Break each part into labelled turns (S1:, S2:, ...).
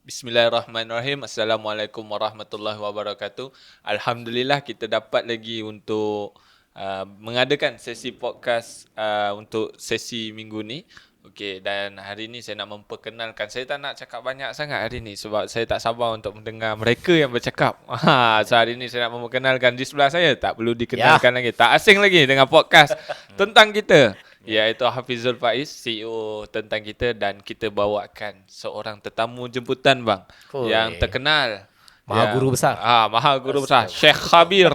S1: Bismillahirrahmanirrahim. Assalamualaikum warahmatullahi wabarakatuh. Alhamdulillah kita dapat lagi untuk mengadakan sesi podcast untuk sesi minggu ni. Okey, dan hari ni saya nak memperkenalkan. Saya tak nak cakap banyak sangat hari ni sebab saya tak sabar untuk mendengar mereka yang bercakap. So hari ni saya nak memperkenalkan di sebelah saya. Tak perlu dikenalkan lagi. Tak asing lagi dengan podcast tentang kita. Iaitu Hafizul Faiz, CEO tentang kita, dan kita bawakan seorang tetamu jemputan bang yang terkenal.
S2: Maha Guru besar.
S1: Maha Guru besar. Syekh Khabir.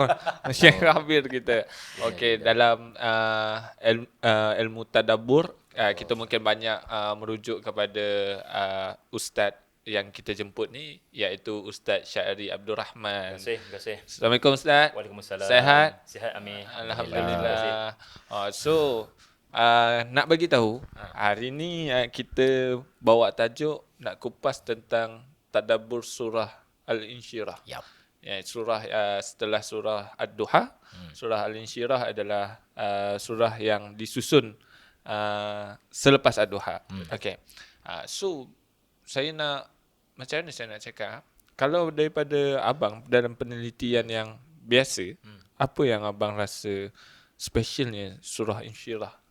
S1: Syekh Khabir kita. Okey, dalam ilmu tadabbur, kita mungkin banyak merujuk kepada ustaz yang kita jemput ni, iaitu Ustaz Syahri Abdul Rahman.
S3: Terima kasih.
S1: Assalamualaikum Ustaz.
S3: Waalaikumsalam.
S1: Sihat?
S3: Sihat amin.
S1: Alhamdulillah. Nak bagi tahu, hari ni kita bawa tajuk nak kupas tentang tadabbur surah Al-Insyirah.
S2: Yap.
S1: Ya, surah setelah surah Ad-Duha, surah Al-Insyirah adalah surah yang disusun selepas Ad-Duha. Okey. So saya nak, macam mana saya nak cakap, kalau daripada abang dalam penelitian yang biasa, apa yang abang rasa specialnya surah Insyirah?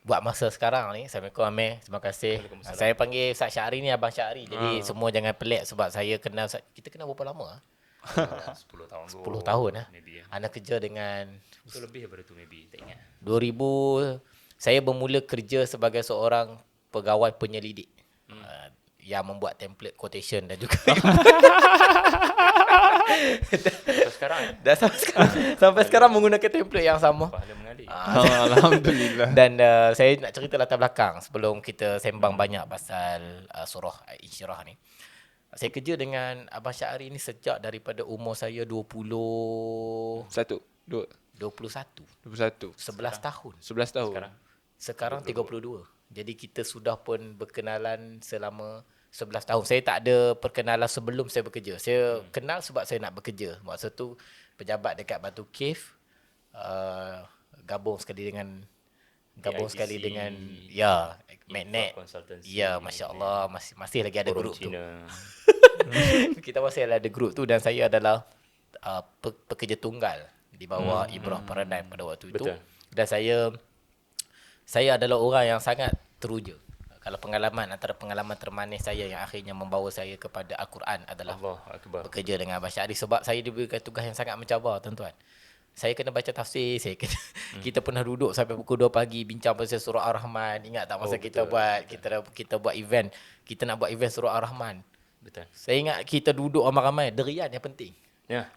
S2: Buat masa sekarang ni, Assalamualaikum Amir, terima kasih. Saya panggil Ustaz Syahri ni Abang Syahri. Jadi semua jangan pelik sebab saya kenal, kita kenal berapa lama?
S3: 10 tahun.
S2: 10 tahun
S3: Maybe.
S2: Anak kerja dengan
S3: Itu lebih daripada tu maybe. Tak ingat.
S2: 2000, saya bermula kerja sebagai seorang pegawai penyelidik. Yang membuat template quotation dan juga
S3: So, sekarang
S2: dan sampai sekarang menggunakan template yang sama.
S3: pahala mengalir.
S1: Alhamdulillah.
S2: Dan saya nak cerita latar belakang sebelum kita sembang banyak pasal surah Insyirah ni. Saya kerja dengan Abang Syahri ni sejak daripada umur saya 21.
S1: 21.
S2: 11 tahun.
S1: 11 tahun.
S2: Sekarang 32. Jadi kita sudah pun berkenalan selama 11 tahun. Saya tak ada perkenalan sebelum saya bekerja. Saya kenal sebab saya nak bekerja. Masa tu pejabat dekat Batu Cave, gabung sekali dengan Magnet. Ya, masya-Allah, masih lagi ada grup tu. Kita masih ada grup tu dan saya adalah pekerja tunggal di bawah Ibrah Paradigm pada waktu itu.
S3: Betul.
S2: Dan saya adalah orang yang sangat teruja. Kalau antara pengalaman termanis saya yang akhirnya membawa saya kepada Al-Quran adalah
S3: Allah Akbar.
S2: bekerja dengan Abang Syahri sebab saya diberikan tugas yang sangat mencabar, tuan-tuan. Saya kena baca tafsir, kita pernah duduk sampai pukul 2 pagi bincang pasal surah Ar-Rahman. Ingat tak masa kita buat event, kita nak buat event surah Ar-Rahman.
S3: Betul.
S2: Saya ingat kita duduk ramai-ramai, derian yang penting.
S3: Ya.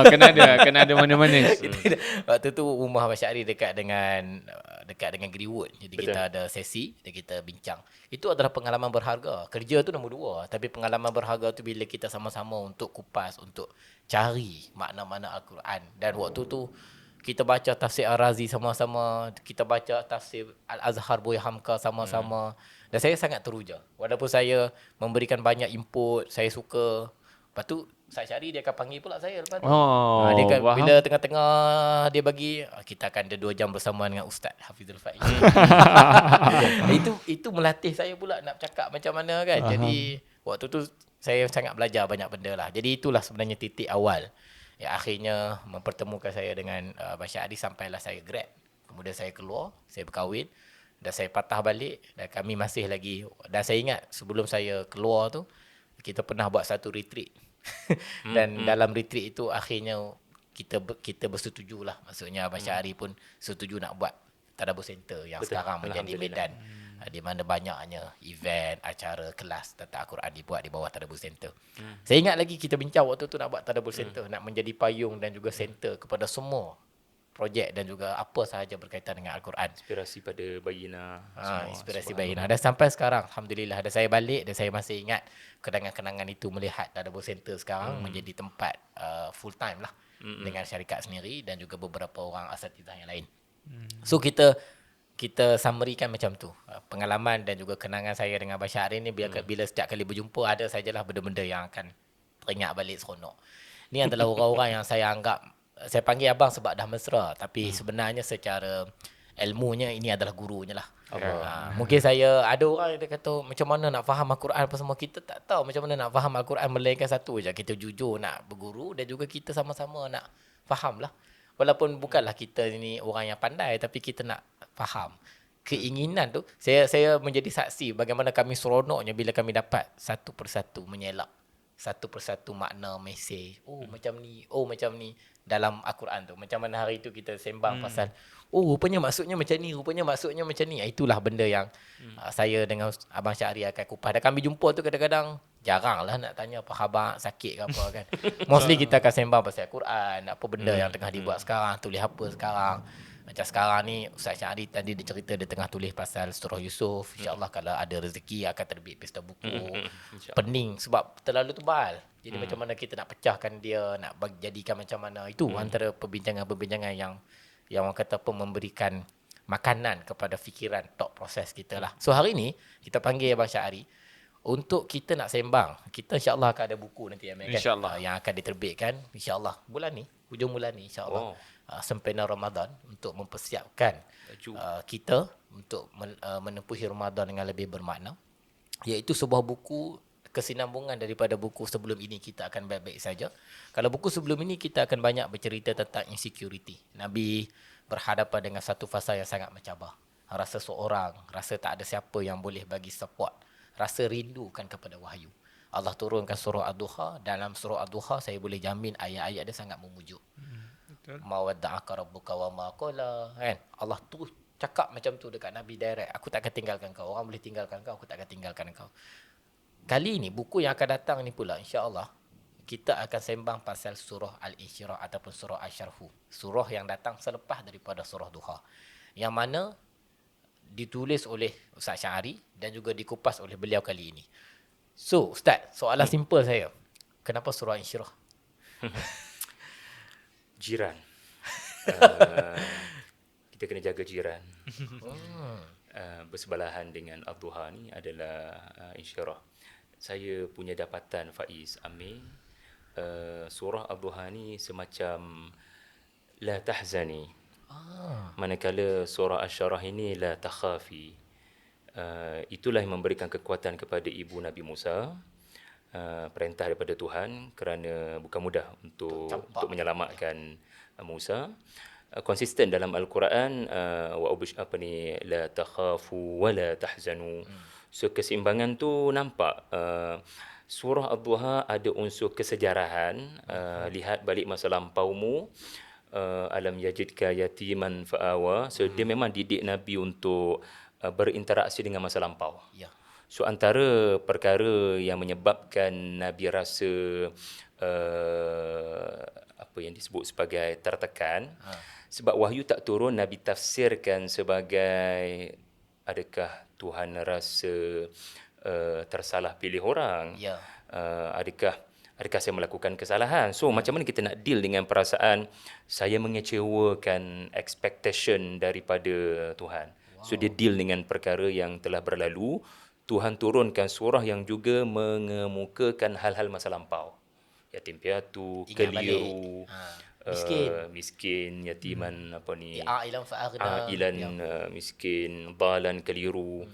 S1: kena ada mana-mana.
S2: Waktu tu rumah Abang Syahri dekat dengan Greenwood. Jadi
S3: Betul.
S2: kita ada sesi dan kita bincang. Itu adalah pengalaman berharga. Kerja tu nombor 2, tapi pengalaman berharga tu bila kita sama-sama untuk kupas, untuk cari makna-makna Al-Quran. Dan waktu tu kita baca tafsir Ar-Razi sama-sama, kita baca tafsir Al-Azhar Buya Hamka sama-sama. Dan saya sangat teruja. Walaupun saya memberikan banyak input, saya suka. Lepas tu Ustaz Syahri dia akan panggil pula saya lepas tu. Dia bila tengah-tengah dia bagi, kita akan ada 2 jam bersama dengan Ustaz Hafizul Faiz. itu melatih saya pula nak cakap macam mana kan. Jadi waktu tu saya sangat belajar banyak benda lah. Jadi itulah sebenarnya titik awal yang akhirnya mempertemukan saya dengan Abang Syahri sampailah saya grad. Kemudian saya keluar, saya berkahwin dan saya patah balik dan kami masih lagi. Dan saya ingat sebelum saya keluar tu kita pernah buat satu retreat. Dan dalam retreat itu akhirnya kita bersetuju lah. Maksudnya Abang Syahri pun setuju nak buat Tadabbur Center yang
S3: Betul.
S2: sekarang menjadi Medan, di mana banyaknya event, acara, kelas tentang Al-Quran dibuat di bawah Tadabbur Center. Saya ingat lagi kita bincang waktu tu nak buat Tadabbur Center, nak menjadi payung dan juga center kepada semua projek dan juga apa sahaja berkaitan dengan Al-Quran.
S3: Inspirasi pada Bayina.
S2: Inspirasi Bayina. Dan sampai sekarang Alhamdulillah, dan saya balik dan saya masih ingat kenangan-kenangan itu, melihat Tadabbur Center sekarang menjadi tempat full time lah dengan syarikat sendiri dan juga beberapa orang asatidzah yang lain. So kita summary-kan macam tu. Pengalaman dan juga kenangan saya dengan Abang Syahri ni bila setiap kali berjumpa ada sajalah benda-benda yang akan teringat balik seronok. Ni adalah orang-orang yang saya anggap, saya panggil abang sebab dah mesra, tapi sebenarnya secara ilmunya ini adalah gurunya lah.
S3: Allah.
S2: Mungkin saya ada orang yang dia kata macam mana nak faham Al-Quran apa semua, kita tak tahu macam mana nak faham Al-Quran melainkan satu je, kita jujur nak berguru dan juga kita sama-sama nak faham lah. Walaupun bukanlah kita ni orang yang pandai, tapi kita nak faham. Keinginan tu, saya menjadi saksi bagaimana kami seronoknya bila kami dapat satu persatu menyelak satu persatu makna mesej. Macam ni dalam Al-Quran tu. Macam mana hari tu kita sembang pasal rupanya maksudnya macam ni, rupanya maksudnya macam ni. Itulah benda yang saya dengan Abang Syahri akan kupas. Dan kami jumpa tu kadang-kadang jarang lah nak tanya apa khabar, sakit ke apa kan. Mostly kita akan sembang pasal Al-Quran, apa benda yang tengah dibuat sekarang, tulis apa sekarang. Macam sekarang ni Ustaz Syahri tadi dia cerita dia tengah tulis pasal Surah Yusuf. InsyaAllah kalau ada rezeki akan terbit pesta buku. Pening sebab terlalu tebal. Jadi macam mana kita nak pecahkan dia, nak jadikan macam mana. Itu antara perbincangan-perbincangan yang orang kata apa, memberikan makanan kepada fikiran, thought process kita lah. So hari ni kita panggil Abang Syahri untuk kita nak sembang. Kita insyaAllah akan ada buku nanti kan?
S1: InsyaAllah.
S2: Yang akan diterbitkan insyaAllah bulan ni, hujung bulan ni insyaAllah. Sempena Ramadan untuk mempersiapkan kita untuk menempuhi Ramadan dengan lebih bermakna, iaitu sebuah buku kesinambungan daripada buku sebelum ini. Kita akan baik-baik saja. Kalau buku sebelum ini kita akan banyak bercerita tentang insecurity. Nabi berhadapan dengan satu fasa yang sangat mencabar. Rasa seorang, rasa tak ada siapa yang boleh bagi support, rasa rindukan kepada wahyu. Allah turunkan surah Ad-Duha. Dalam surah Ad-Duha saya boleh jamin ayat-ayat dia sangat memujuk. Ma wadda'aka rabbuka wa ma qala, kan? Allah tu cakap macam tu dekat Nabi direct. Aku tak akan tinggalkan kau. Orang boleh tinggalkan kau, aku tak akan tinggalkan kau. Kali ni buku yang akan datang ni pula insya-Allah kita akan sembang pasal surah Al-Insyirah ataupun surah Asy-Syarhu. Surah yang datang selepas daripada surah Duha. Yang mana ditulis oleh Ustaz Syahri dan juga dikupas oleh beliau kali ini. So, Ustaz, soalan simple saya. Kenapa surah Insyirah?
S3: Jiran. Kita kena jaga jiran. Bersebelahan dengan Ad-Duha ni adalah Insyirah. Saya punya dapatan Faiz Amir, surah Ad-Duha ni semacam la tahzani. Manakala surah Asy-Syarah ini la takhafi. Itulah yang memberikan kekuatan kepada ibu Nabi Musa. Perintah daripada Tuhan kerana bukan mudah untuk menyelamatkan Musa. Konsisten dalam Al-Quran, la takhafu wa la tahzanu. So keseimbangan tu nampak. Surah Ad-Duha ada unsur kesejarahan. Lihat balik masa lampaumu, alam yajidka yatiman fa'awa. So dia memang didik Nabi untuk berinteraksi dengan masa lampau.
S2: Ya.
S3: So antara perkara yang menyebabkan Nabi rasa apa yang disebut sebagai tertekan, sebab wahyu tak turun, Nabi tafsirkan sebagai adakah Tuhan rasa tersalah pilih orang?
S2: Ya.
S3: Adakah saya melakukan kesalahan? So macam mana kita nak deal dengan perasaan saya mengecewakan expectation daripada Tuhan? So dia deal dengan perkara yang telah berlalu. Tuhan turunkan surah yang juga mengemukakan hal-hal masa lampau. Yatim piatu, keliru, miskin, yatiman
S2: ilan fa'aghna,
S3: miskin, dalan, keliru.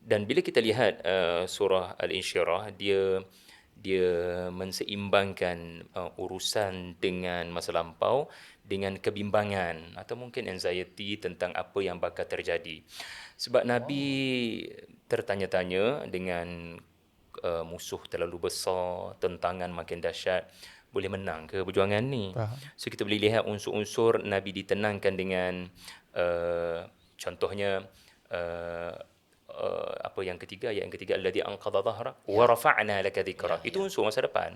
S3: Dan bila kita lihat surah Al-Insyirah, dia menseimbangkan urusan dengan masa lampau dengan kebimbangan atau mungkin anxiety tentang apa yang bakal terjadi. Sebab Nabi tertanya-tanya dengan musuh terlalu besar, tentangan makin dahsyat, boleh menang ke perjuangan ni? So kita boleh lihat unsur-unsur Nabi ditenangkan dengan contohnya apa yang ketiga, ayat yang ketiga, alladzi anqadha dhahrak wa rafa'na laka dhikrak. Itu unsur masa depan.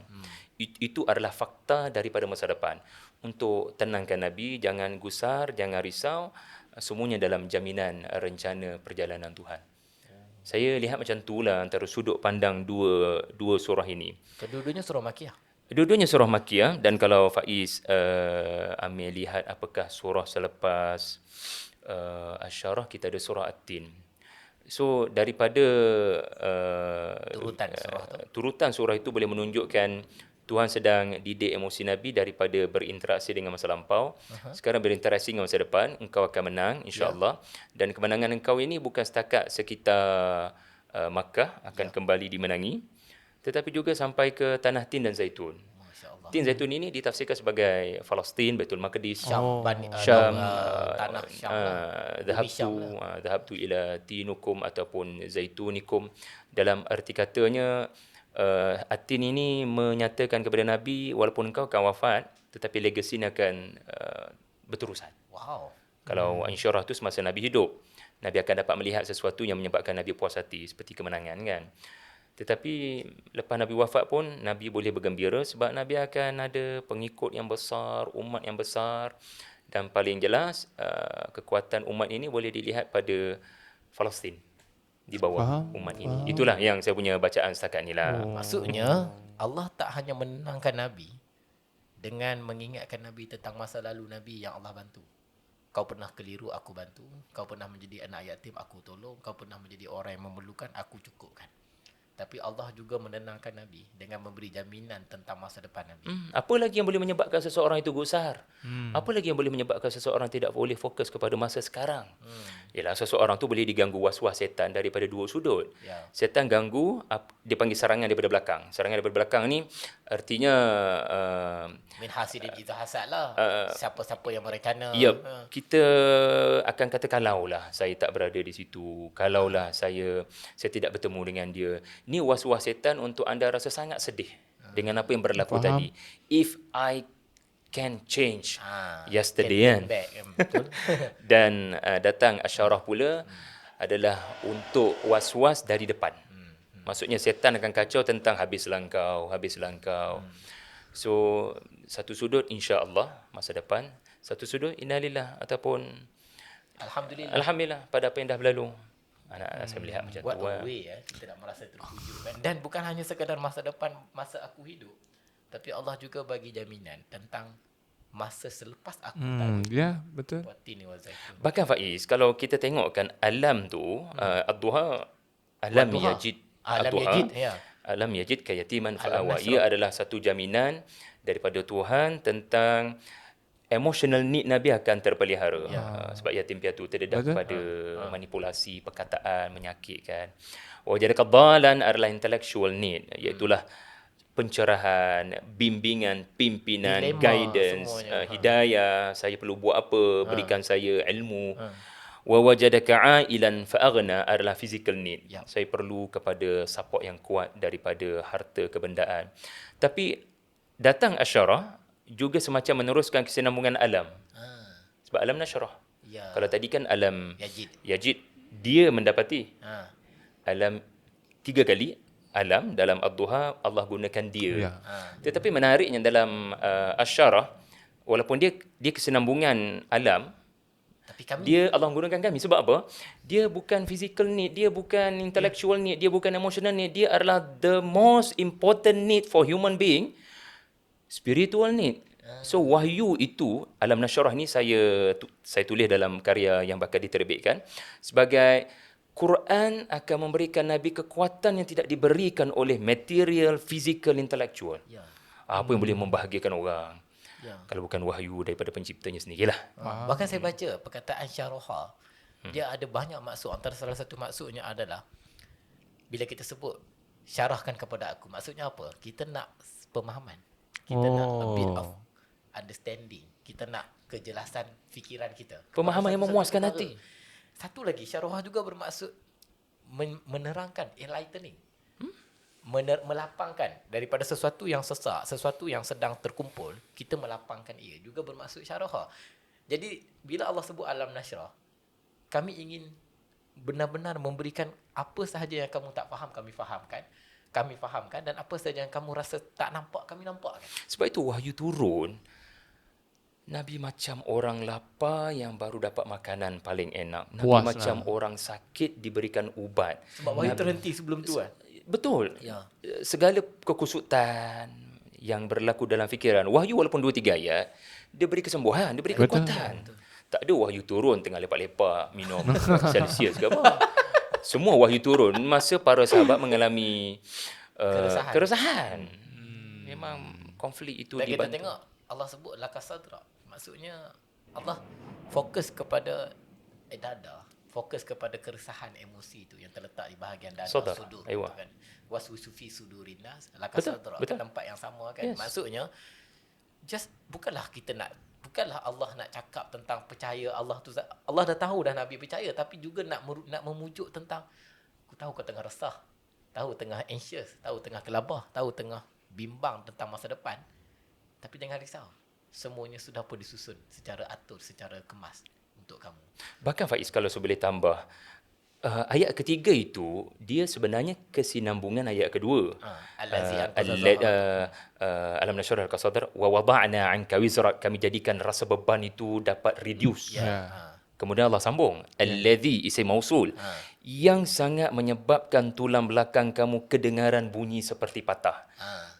S3: Itu adalah fakta daripada masa depan. Untuk tenangkan Nabi, jangan gusar, jangan risau, semuanya dalam jaminan rencana perjalanan Tuhan. Saya lihat macam itulah antara sudut pandang dua surah ini.
S2: Kedua-duanya surah Makkiyah.
S3: Dua-duanya surah Makkiyah. Dan kalau Faiz Amir lihat apakah surah selepas Asy-Syarah, kita ada surah At-Tin. So daripada turutan surah itu boleh menunjukkan Tuhan sedang didik emosi Nabi daripada berinteraksi dengan masa lampau. Sekarang berinteraksi dengan masa depan. Engkau akan menang, insya-Allah. Dan kemenangan engkau ini bukan setakat sekitar Makkah akan kembali dimenangi, tetapi juga sampai ke tanah Tin dan Zaitun.
S2: Masya-Allah.
S3: Tin Zaitun ini ditafsirkan sebagai Palestin, Baitul Maqdis,
S2: Syam,
S3: Syam,
S2: tanah Syam lah. Bumi Syam lah.
S3: dhahabtu ila tinukum ataupun zaitunikum. Dalam arti katanya, Atin ini menyatakan kepada Nabi, walaupun engkau akan wafat, tetapi legasi ni akan berterusan.
S2: Wow.
S3: Kalau insyarah tu semasa Nabi hidup, Nabi akan dapat melihat sesuatu yang menyebabkan Nabi puas hati, seperti kemenangan kan. Tetapi lepas Nabi wafat pun, Nabi boleh bergembira sebab Nabi akan ada pengikut yang besar, umat yang besar. Dan paling jelas, kekuatan umat ini boleh dilihat pada Palestin di bawah umat ini. Itulah yang saya punya bacaan setakat ni lah.
S2: Maksudnya Allah tak hanya menenangkan Nabi dengan mengingatkan Nabi tentang masa lalu Nabi yang Allah bantu. Kau pernah keliru, aku bantu. Kau pernah menjadi anak yatim, aku tolong. Kau pernah menjadi orang yang memerlukan, aku cukupkan. Tapi Allah juga menenangkan Nabi dengan memberi jaminan tentang masa depan Nabi.
S3: Apa lagi yang boleh menyebabkan seseorang itu gusar? Apa lagi yang boleh menyebabkan seseorang tidak boleh fokus kepada masa sekarang? Ialah seseorang tu boleh diganggu was-was setan daripada dua sudut.
S2: Ya.
S3: Setan ganggu, dia panggil serangan daripada belakang. Serangan daripada belakang ni artinya
S2: Min hasidin itu hasad lah. Siapa-siapa yang merencana.
S3: kita akan kata kalaulah saya tak berada di situ, kalaulah saya tidak bertemu dengan dia. Ni was-was setan untuk anda rasa sangat sedih dengan apa yang berlaku tadi. If I can change yesterday kan.
S2: Betul.
S3: Dan datang asyarah pula adalah untuk was-was dari depan. Maksudnya setan akan kacau tentang habislah engkau. So satu sudut insya-Allah masa depan, satu sudut innalillah ataupun alhamdulillah pada apa yang dah berlalu. Anak saya melihat macam
S2: What
S3: tu.
S2: a way kita nak merasa terpuju kan. Dan bukan hanya sekadar masa depan, masa aku hidup, tapi Allah juga bagi jaminan tentang masa selepas aku tak ada.
S4: Ya, betul.
S2: Watini wa zaitun.
S3: Bahkan Faiz, kalau kita tengokkan alam tu, ad-duha, alam
S2: Wadduha.
S3: yajid.
S2: Alam
S3: Ad-duha,
S2: yajid, ya.
S3: Alam yajid kayatiman
S2: Alam
S3: fa'awa.
S2: nasrah.
S3: Ia adalah satu jaminan daripada Tuhan tentang emotional need Nabi akan terpelihara. Sebab yatim piatu terdedah
S4: Betul.
S3: kepada manipulasi, perkataan, menyakitkan. Wajadaka dhalan adalah intellectual need, iaitulah pencerahan, bimbingan, pimpinan,
S2: Dilema
S3: guidance,
S2: semuanya.
S3: hidayah, saya perlu buat apa, berikan saya ilmu. Wa wajadaka ailan fa'aghna adalah physical need.
S2: Ya.
S3: Saya perlu kepada support yang kuat daripada harta kebendaan. Tapi datang asyarah juga semacam meneruskan kesinambungan alam. Sebab alam nasyrah.
S2: Ya.
S3: Kalau tadi kan alam
S2: Yajid.
S3: dia mendapati.
S2: Ha.
S3: Alam 3 kali alam dalam ad-duha Allah gunakan dia.
S4: Ya.
S3: Tetapi menariknya dalam asyarah, walaupun dia kesinambungan alam,
S2: Tapi kami
S3: dia Allah gunakan kami. Sebab apa? Dia bukan physical need, dia bukan intellectual need, dia bukan emotional need, dia adalah the most important need for human being, spiritual need. So wahyu itu, alam nasyarah ni saya tulis dalam karya yang bakal diterbitkan sebagai Quran akan memberikan Nabi kekuatan yang tidak diberikan oleh material, physical, intellectual.
S2: Ya.
S3: Apa yang boleh membahagiakan orang?
S2: Ya.
S3: Kalau bukan wahyu daripada penciptanya sendirilah.
S2: Bahkan saya baca perkataan syaraha, dia ada banyak maksud. Antara salah satu maksudnya adalah bila kita sebut syarahkan kepada aku, maksudnya apa? Kita nak pemahaman. Kita nak a bit of understanding. Kita nak kejelasan fikiran kita.
S3: Pemahaman yang
S2: Kepada
S3: memuaskan
S2: satu
S3: hati.
S2: perkara. Satu lagi, syarahah juga bermaksud menerangkan, enlightening. Melapangkan daripada sesuatu yang sesak, sesuatu yang sedang terkumpul, kita melapangkan ia, juga bermaksud syarahah. Jadi bila Allah sebut alam nasyrah, kami ingin benar-benar memberikan apa sahaja yang kamu tak faham, kami fahamkan, dan apa sahaja yang kamu rasa tak nampak, kami nampakkan.
S3: Sebab itu wahyu turun, Nabi macam orang lapar yang baru dapat makanan paling enak. Nabi
S4: Puas
S3: macam
S4: lah.
S3: orang sakit diberikan ubat.
S2: Sebab wahyu terhenti sebelum tu kan.
S3: Betul.
S2: Ya.
S3: Segala kekusutan yang berlaku dalam fikiran, wahyu walaupun 2-3 ayat, dia beri kesembuhan, dia beri
S4: Betul.
S3: kekuatan. Tak ada wahyu turun tengah lepak-lepak minum Celsius ke apa. Semua wahyu turun masa para sahabat mengalami keresahan. Memang konflik itu
S2: Dan kita
S3: dibantu.
S2: tengok Allah sebut laka sadra. Maksudnya Allah fokus kepada dada, fokus kepada keresahan emosi itu yang terletak di bahagian dada
S3: Sadar,
S2: sudur
S3: aywa.
S2: kan. Waswisu fi sudurin nas laka
S3: Betul,
S2: sadra,
S3: betul.
S2: tempat yang sama kan.
S3: Yes.
S2: Maksudnya bukanlah Allah nak cakap tentang percaya Allah tu, Allah dah tahu dah Nabi percaya, tapi juga nak memujuk tentang aku tahu kau tengah resah, tahu tengah anxious, tahu tengah kelabah, tahu tengah bimbang tentang masa depan. Tapi jangan risau. Semuanya sudah pun disusun secara atur, secara kemas untuk kamu.
S3: Bahkan Faiz, kalau saya boleh tambah, ayat ketiga itu dia sebenarnya kesinambungan ayat kedua.
S2: Allazi
S3: Alam nashrah laka sadrak wa wada'na 'anka wizrak, kami jadikan rasa beban itu dapat reduce.
S2: Ya.
S3: Kemudian Allah sambung, allazi isim mausul, yang sangat menyebabkan tulang belakang kamu kedengaran bunyi seperti patah.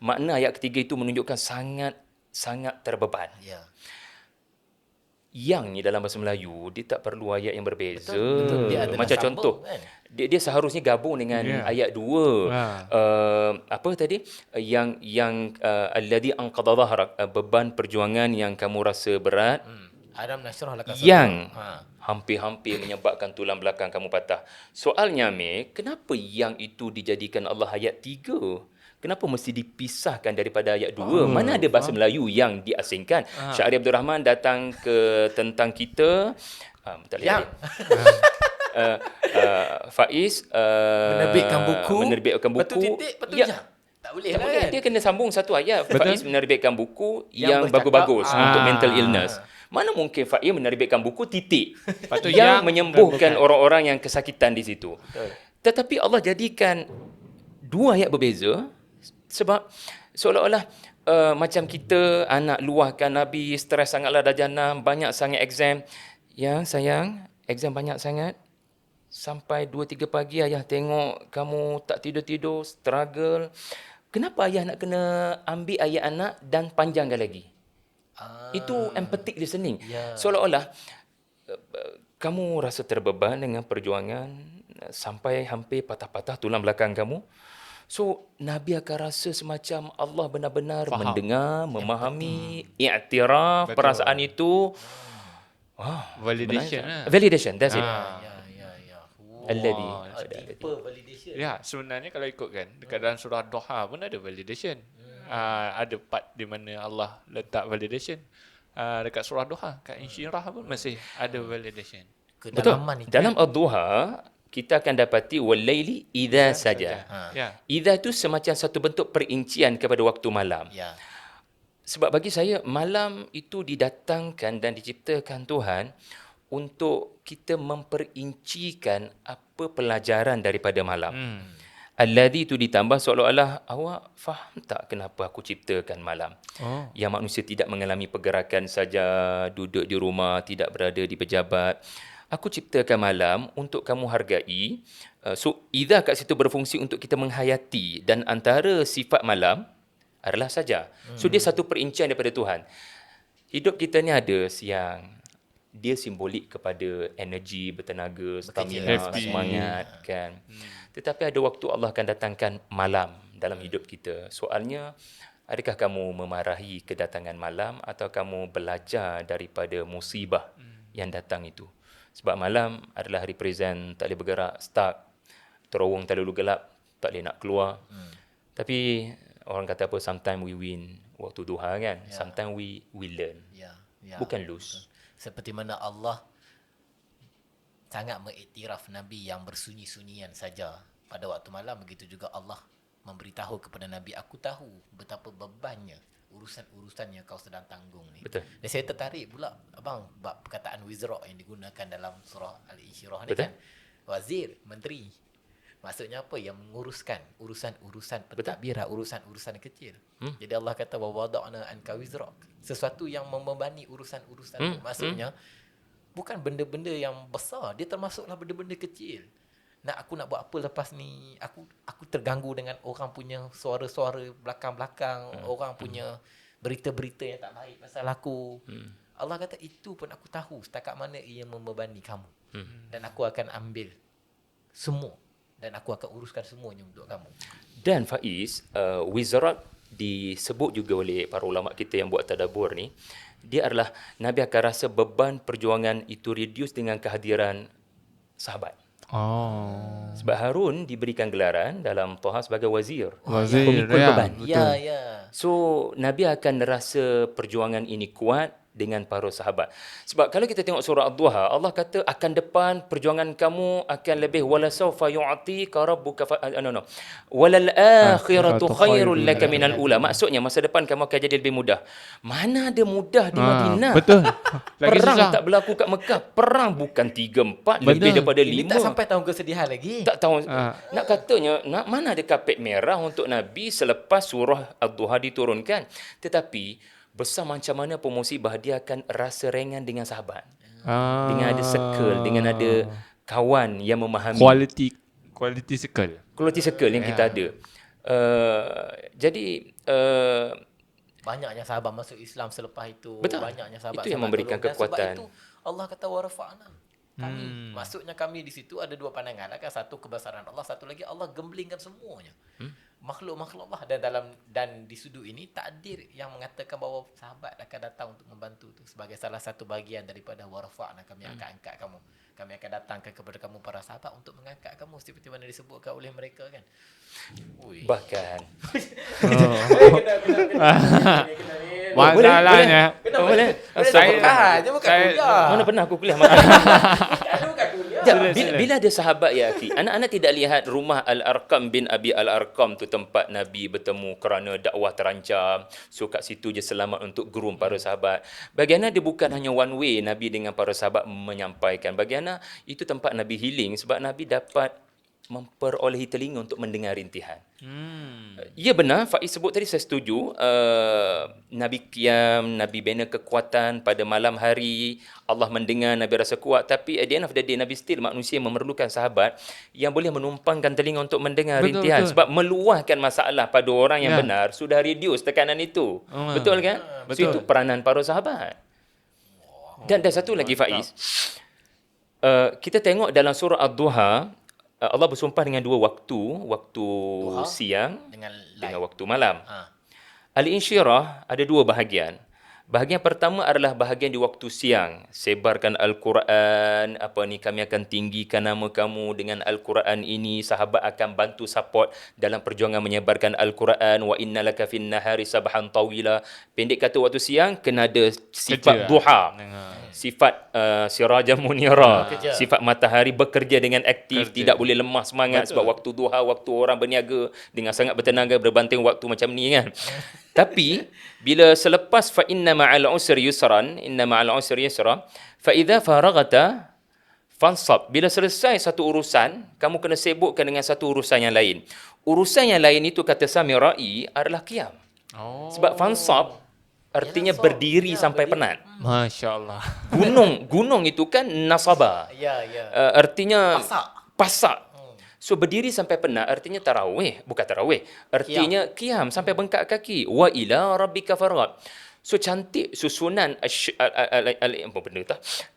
S3: Makna ayat ketiga itu menunjukkan sangat terbeban.
S2: Ya.
S3: Yang ni dalam bahasa Melayu dia tak perlu ayat yang berbeza.
S2: Betul. Dia adalah
S3: Macam
S2: sambung,
S3: contoh,
S2: kan?
S3: dia seharusnya gabung dengan ayat 2. Apa tadi? Yang alladhi anqadha dhahrak, beban perjuangan yang kamu rasa berat,
S2: Alam nashrah laka sadrak.
S3: yang hampir-hampir menyebabkan tulang belakang kamu patah. Soalnya Amir, kenapa yang itu dijadikan Allah ayat 3? Kenapa mesti dipisahkan daripada ayat 2? Mana ada bahasa Melayu yang diasingkan? Syahri Abdul Rahman datang ke tentang kita, tak boleh. Faiz menerbitkan buku.
S2: Betul titik, betul
S3: Ya,
S2: jam. Tak boleh
S3: tak
S2: lah
S3: boleh.
S2: kan?
S3: Dia kena sambung satu ayat.
S1: Betul.
S3: Faiz menerbitkan buku
S2: Yang
S3: yang
S2: bercakap,
S3: bagus-bagus untuk mental illness. Mana mungkin Faiz menerbitkan buku titik
S1: Patut
S3: yang
S1: yang
S3: menyembuhkan
S1: bukan.
S3: orang-orang yang kesakitan di situ.
S2: Betul.
S3: Tetapi Allah jadikan dua ayat berbeza sebab seolah-olah macam kita anak luahkan Nabi, stres sangatlah dah janam, banyak sangat exam. Ya sayang, exam banyak sangat. Sampai 2-3 pagi ayah tengok kamu tak tidur-tidur, struggle. Kenapa ayah nak kena ambil ayat anak dan panjangkan lagi? Itu empathic listening.
S2: Ya.
S3: Seolah-olah kamu rasa terbeban dengan perjuangan sampai hampir patah-patah tulang belakang kamu. So, Nabi akan rasa semacam Allah benar-benar
S1: Faham.
S3: mendengar, memahami, iktiraf
S1: Betul.
S3: perasaan itu.
S1: Validation
S3: Sebenarnya-
S1: lah.
S3: Validation, that's it.
S2: Ya.
S3: Alladhi.
S2: Deeper validation.
S1: Ya, sebenarnya kalau ikutkan dekat dalam surah Duha pun ada validation. Ada part di mana Allah letak validation. Dekat surah Duha, kat Insyirah pun masih ada validation.
S2: Kedalaman itu.
S3: Dalam Ad-Duha, kita akan dapati wal-laili idza saja.
S1: Ya.
S3: Idza itu semacam satu bentuk perincian kepada waktu malam.
S2: Ya.
S3: Sebab bagi saya, malam itu didatangkan dan diciptakan Tuhan untuk kita memperincikan apa pelajaran daripada malam. Alladhi itu ditambah seolah-olah awak faham tak kenapa aku ciptakan malam? Yang manusia tidak mengalami pergerakan saja, duduk di rumah, tidak berada di pejabat. Aku ciptakan malam untuk kamu hargai. So, idza kat situ berfungsi untuk kita menghayati, dan antara sifat malam adalah saja. So, dia satu perincian daripada Tuhan. Hidup kita ni ada siang. Dia simbolik kepada energi, bertenaga, stamina,
S1: Happy.
S3: semangat kan. Tetapi ada waktu Allah akan datangkan malam dalam hidup kita. Soalnya, adakah kamu memarahi kedatangan malam atau kamu belajar daripada musibah yang datang itu? Sebab malam adalah represent tak boleh bergerak, stuck, terowong terlalu gelap, tak boleh nak keluar. Tapi orang kata apa, sometimes we win waktu duha kan. Sometimes we learn.
S2: Ya.
S3: Bukan lose.
S2: Seperti mana Allah sangat mengiktiraf Nabi yang bersunyi-sunyian saja pada waktu malam, begitu juga Allah memberitahu kepada Nabi, aku tahu betapa bebannya urusan-urusan yang kau sedang tanggung ni.
S3: Betul.
S2: Dan saya tertarik pula abang bab perkataan wizra yang digunakan dalam surah Al-Insyirah ni
S3: Betul.
S2: kan. Wazir, menteri. Maksudnya apa? Yang menguruskan urusan-urusan pentadbiran, urusan-urusan kecil. Jadi Allah kata wa wada'na anka wizrak. Sesuatu yang membebani urusan-urusan tu. Maksudnya bukan benda-benda yang besar, dia termasuklah benda-benda kecil. Aku nak buat apa lepas ni? Aku terganggu dengan orang punya suara-suara belakang-belakang, orang punya berita-berita yang tak baik pasal aku. Allah kata itu pun aku tahu setakat mana ia membebani kamu. Dan aku akan ambil semua dan aku akan uruskan semuanya untuk kamu.
S3: Dan Faiz, wizrat disebut juga oleh para ulama kita yang buat tadabbur ni, dia adalah Nabi akan rasa beban perjuangan itu reduce dengan kehadiran sahabat.
S1: Oh.
S3: Sebab Harun diberikan gelaran dalam Toha sebagai wazir.
S1: Wazir,
S3: Pemikul
S1: ya,
S3: beban.
S1: betul.
S2: Ya, ya.
S3: So Nabi akan rasa perjuangan ini kuat dengan para sahabat. Sebab kalau kita tengok surah Ad-Duha, Allah kata akan depan perjuangan kamu akan lebih wala sawfa yu'tika rabbuka walal akhiratu khairul laka minal ula. Maksudnya masa depan kamu akan jadi lebih mudah. Mana ada mudah di Madinah?
S1: Betul. Lagi
S3: Perang
S1: susah.
S3: tak berlaku kat Mekah. Perang bukan 3-4, lebih daripada 5.
S2: Ini tak sampai tahun kesedihan lagi.
S3: Tak tahu. Nak katanya, mana ada kapet merah untuk Nabi selepas surah Ad-Duha diturunkan. Tetapi, besar macam mana pun musibah, dia akan rasa ringan dengan sahabat. Dengan ada circle, dengan ada kawan yang memahami.
S1: Quality circle.
S3: Quality circle yang kita ada. Jadi,
S2: Banyaknya sahabat masuk Islam selepas itu.
S3: Betul.
S2: Banyaknya sahabat.
S3: Itu yang
S2: sahabat
S3: memberikan
S2: tolong. Dan
S3: kekuatan.
S2: Sebab itu Allah kata warafa'na. Maksudnya kami di situ ada dua pandangan lah kan. Satu kebesaran Allah, satu lagi Allah gemblingkan semuanya. Makhluk-makhluk Allah, dan di sudut ini takdir yang mengatakan bahawa sahabat akan datang untuk membantu tu sebagai salah satu bagian daripada warafa'na, kami akan angkat kamu. Kami akan datangkan kepada kamu para sahabat untuk mengangkat kamu seperti mana disebutkan oleh mereka kan. Ui.
S3: bahkan.
S1: Masalahnya
S3: Boleh.
S2: Saya bukan kuliah.
S3: Mana pernah aku kuliah makan.
S2: Bukan kuliah.
S3: Bila ada sahabat ya akhi, anak-anak tidak lihat rumah Al-Arqam bin Abi Al-Arqam tu tempat Nabi bertemu kerana dakwah terancam. So kat situ je selamat untuk groom para sahabat. Bagaimana dia bukan hanya one way Nabi dengan para sahabat menyampaikan. Bagaimana itu tempat Nabi healing sebab Nabi dapat memperolehi telinga untuk mendengar rintihan. Ya benar, Faiz sebut tadi saya setuju. Nabi qiyam, Nabi bina kekuatan pada malam hari, Allah mendengar, Nabi rasa kuat. Tapi at the end of the day, Nabi still manusia memerlukan sahabat yang boleh menumpangkan telinga untuk mendengar rintihan. Sebab meluahkan masalah pada orang yang benar, sudah reduce tekanan itu. Betul kan? So itu peranan para sahabat. Dan satu lagi Faiz, kita tengok dalam surah Ad-Duha, Allah bersumpah dengan dua waktu Duha, siang dengan waktu malam. Al-Insyirah ada dua bahagian. Bahagian pertama adalah bahagian di waktu siang. Sebarkan Al-Quran, kami akan tinggikan nama kamu dengan Al-Quran ini. Sahabat akan bantu support dalam perjuangan menyebarkan Al-Quran. Wa inna laka fin nahari sabhan tawila. Pendek kata waktu siang kena ada sifat duha. Sifat sirajan munira. Sifat matahari bekerja dengan aktif, tidak boleh lemah semangat. Sebab waktu duha, waktu orang berniaga dengan sangat bertenaga, berbanting waktu macam ni kan. Tapi bila selepas fa inna ma'al usri yusran, inna ma'al usri yusra, fa idza faraghata fansab. Bila selesai satu urusan, kamu kena sibukkan dengan satu urusan yang lain. Urusan yang lain itu kata Samirai adalah qiyam. Sebab fansab artinya berdiri sampai penat.
S1: Masya-Allah.
S3: Gunung itu kan nasaba. Artinya pasak. So berdiri sampai penat artinya tarawih, bukan tarawih. Artinya qiyam sampai bengkak kaki. Wa ila rabbika farghab. So cantik susunan apa benda tu?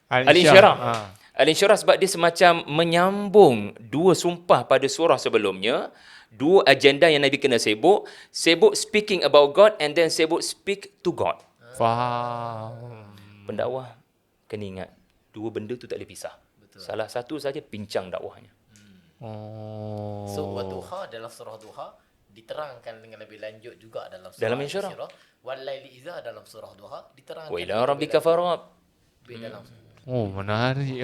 S3: Al-Insyirah. Al-Insyirah sebab dia semacam menyambung dua sumpah pada surah sebelumnya, dua agenda yang Nabi kena sibuk speaking about God and then sibuk speak to God.
S1: Faham.
S3: Pendakwah kena ingat dua benda tu tak boleh pisah. Salah satu saja pincang dakwahnya.
S2: So Wadduha dalam surah Duha diterangkan dengan lebih lanjut juga dalam surah
S3: Dalam Insyirah.
S2: Wal laili idza dalam surah Duha diterangkan.
S3: Wa ila rabbika farghab.
S2: Dalam
S1: Menarik.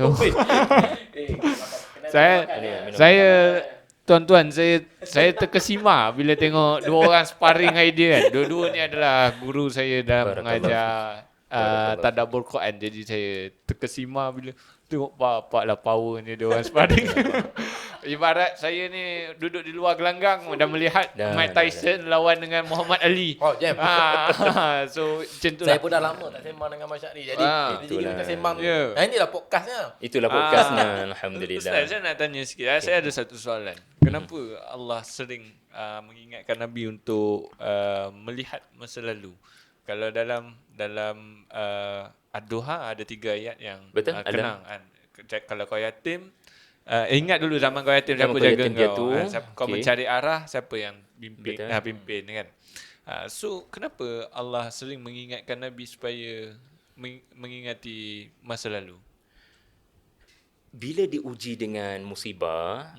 S1: Saya tuan-tuan, saya terkesima bila tengok dua orang sparring idea kan. Dua-dua ni adalah guru saya dalam mengajar tadabbur Quran. Jadi saya terkesima bila tengok bapak lah power ni dia orang sparring. Ibarat saya ni duduk di luar gelanggang dan melihat Mike Tyson lawan dengan Muhammad Ali.
S2: jam.
S1: So macam tu
S2: Saya
S1: lah.
S2: pun dah lama tak sembang dengan Mas Syakri. Jadi dia kita sembang. Inilah podcastnya.
S3: Itulah podcastnya. Alhamdulillah.
S1: Ustaz, saya nak tanya sikit. Saya ada satu soalan. Kenapa Allah sering mengingatkan Nabi untuk melihat masa lalu? Kalau dalam Ad-Duha ada 3 ayat yang kenang. Kalau kau yatim, ingat dulu zaman kau yatim, siapa jaga kau? Kau mencari arah, siapa yang pimpin kan? So kenapa Allah sering mengingatkan Nabi supaya mengingati masa lalu?
S3: Bila diuji dengan musibah,